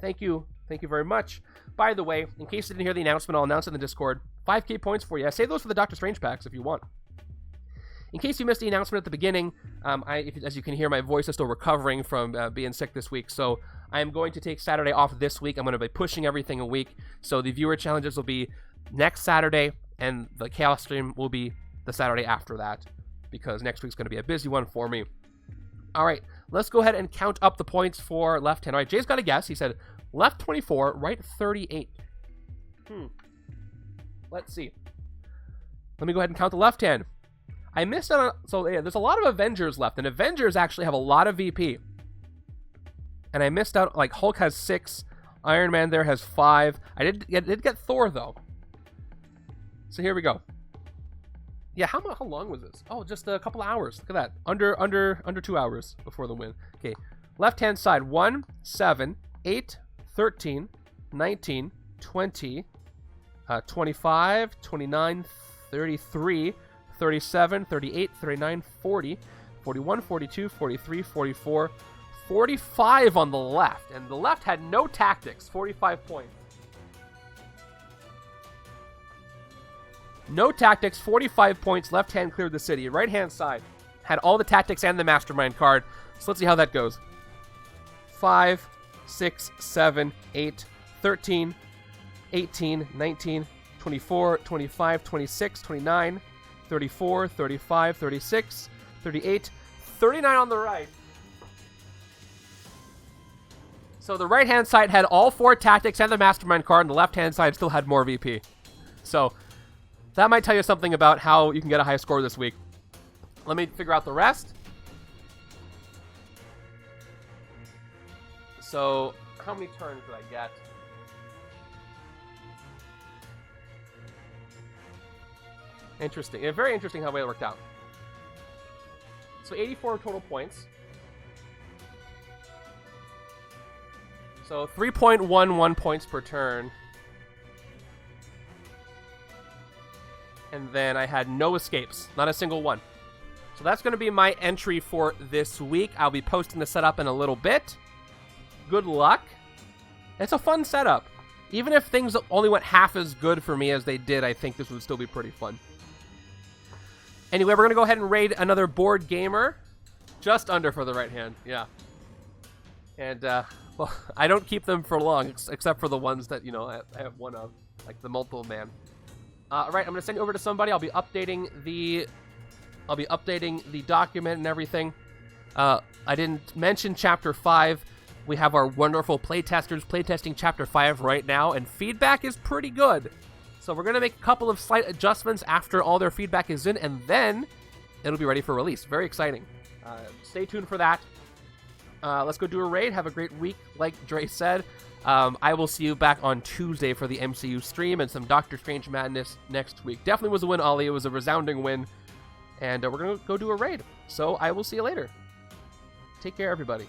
Thank you. Thank you very much. By the way, in case you didn't hear the announcement, I'll announce it in the Discord. 5k points for you. Save those for the Doctor Strange packs if you want. In case you missed the announcement at the beginning, as you can hear, my voice is still recovering from being sick this week. So I'm going to take Saturday off this week. I'm going to be pushing everything a week. So the viewer challenges will be next Saturday, and the Chaos stream will be the Saturday after that, because next week's going to be a busy one for me. All right, let's go ahead and count up the points for left hand. All right, Jay's got a guess. He said left 24, right 38. Let's see. Let me go ahead and count the left hand. I missed out on, so yeah, there's a lot of Avengers left, and Avengers actually have a lot of VP. And I missed out, like Hulk has 6, Iron Man there has 5. I did get Thor though. So here we go. Yeah, how long was this? Oh, just a couple hours. Look at that. Under 2 hours before the win. Okay. Left-hand side, 1, 7, 8, 13, 19, 20, 25, 29, 33, 37, 38, 39, 40, 41, 42, 43, 44, 45 on the left. And the left had no tactics, 45 points. No tactics, 45 points. Left hand cleared the city. Right hand side had all the tactics and the Mastermind card. So let's see how that goes. 5, 6, 7, 8, 13, 18, 19, 24, 25, 26, 29, 34, 35, 36, 38, 39 on the right. So the right hand side had all 4 tactics and the Mastermind card, and the left hand side still had more VP. So that might tell you something about how you can get a high score this week. Let me figure out the rest. So how many turns did I get? Interesting. Yeah, very interesting how it worked out. So 84 total points. So 3.11 points per turn. And then I had no escapes. Not a single one. So that's going to be my entry for this week. I'll be posting the setup in a little bit. Good luck. It's a fun setup. Even if things only went half as good for me as they did, I think this would still be pretty fun. Anyway, we're going to go ahead and raid another board gamer. Just under for the right hand, yeah. And, well, I don't keep them for long, except for the ones that, you know, I have one of, like the multiple man. All right, I'm going to send it over to somebody. I'll be updating the document and everything. I didn't mention Chapter 5. We have our wonderful playtesters playtesting Chapter 5 right now, and feedback is pretty good. So we're going to make a couple of slight adjustments after all their feedback is in, and then it'll be ready for release. Very exciting. Stay tuned for that. Let's go do a raid. Have a great week, like Dre said. I will see you back on Tuesday for the MCU stream and some Doctor Strange madness next week. Definitely was a win, Ollie. It was a resounding win. And we're going to go do a raid. So I will see you later. Take care, everybody.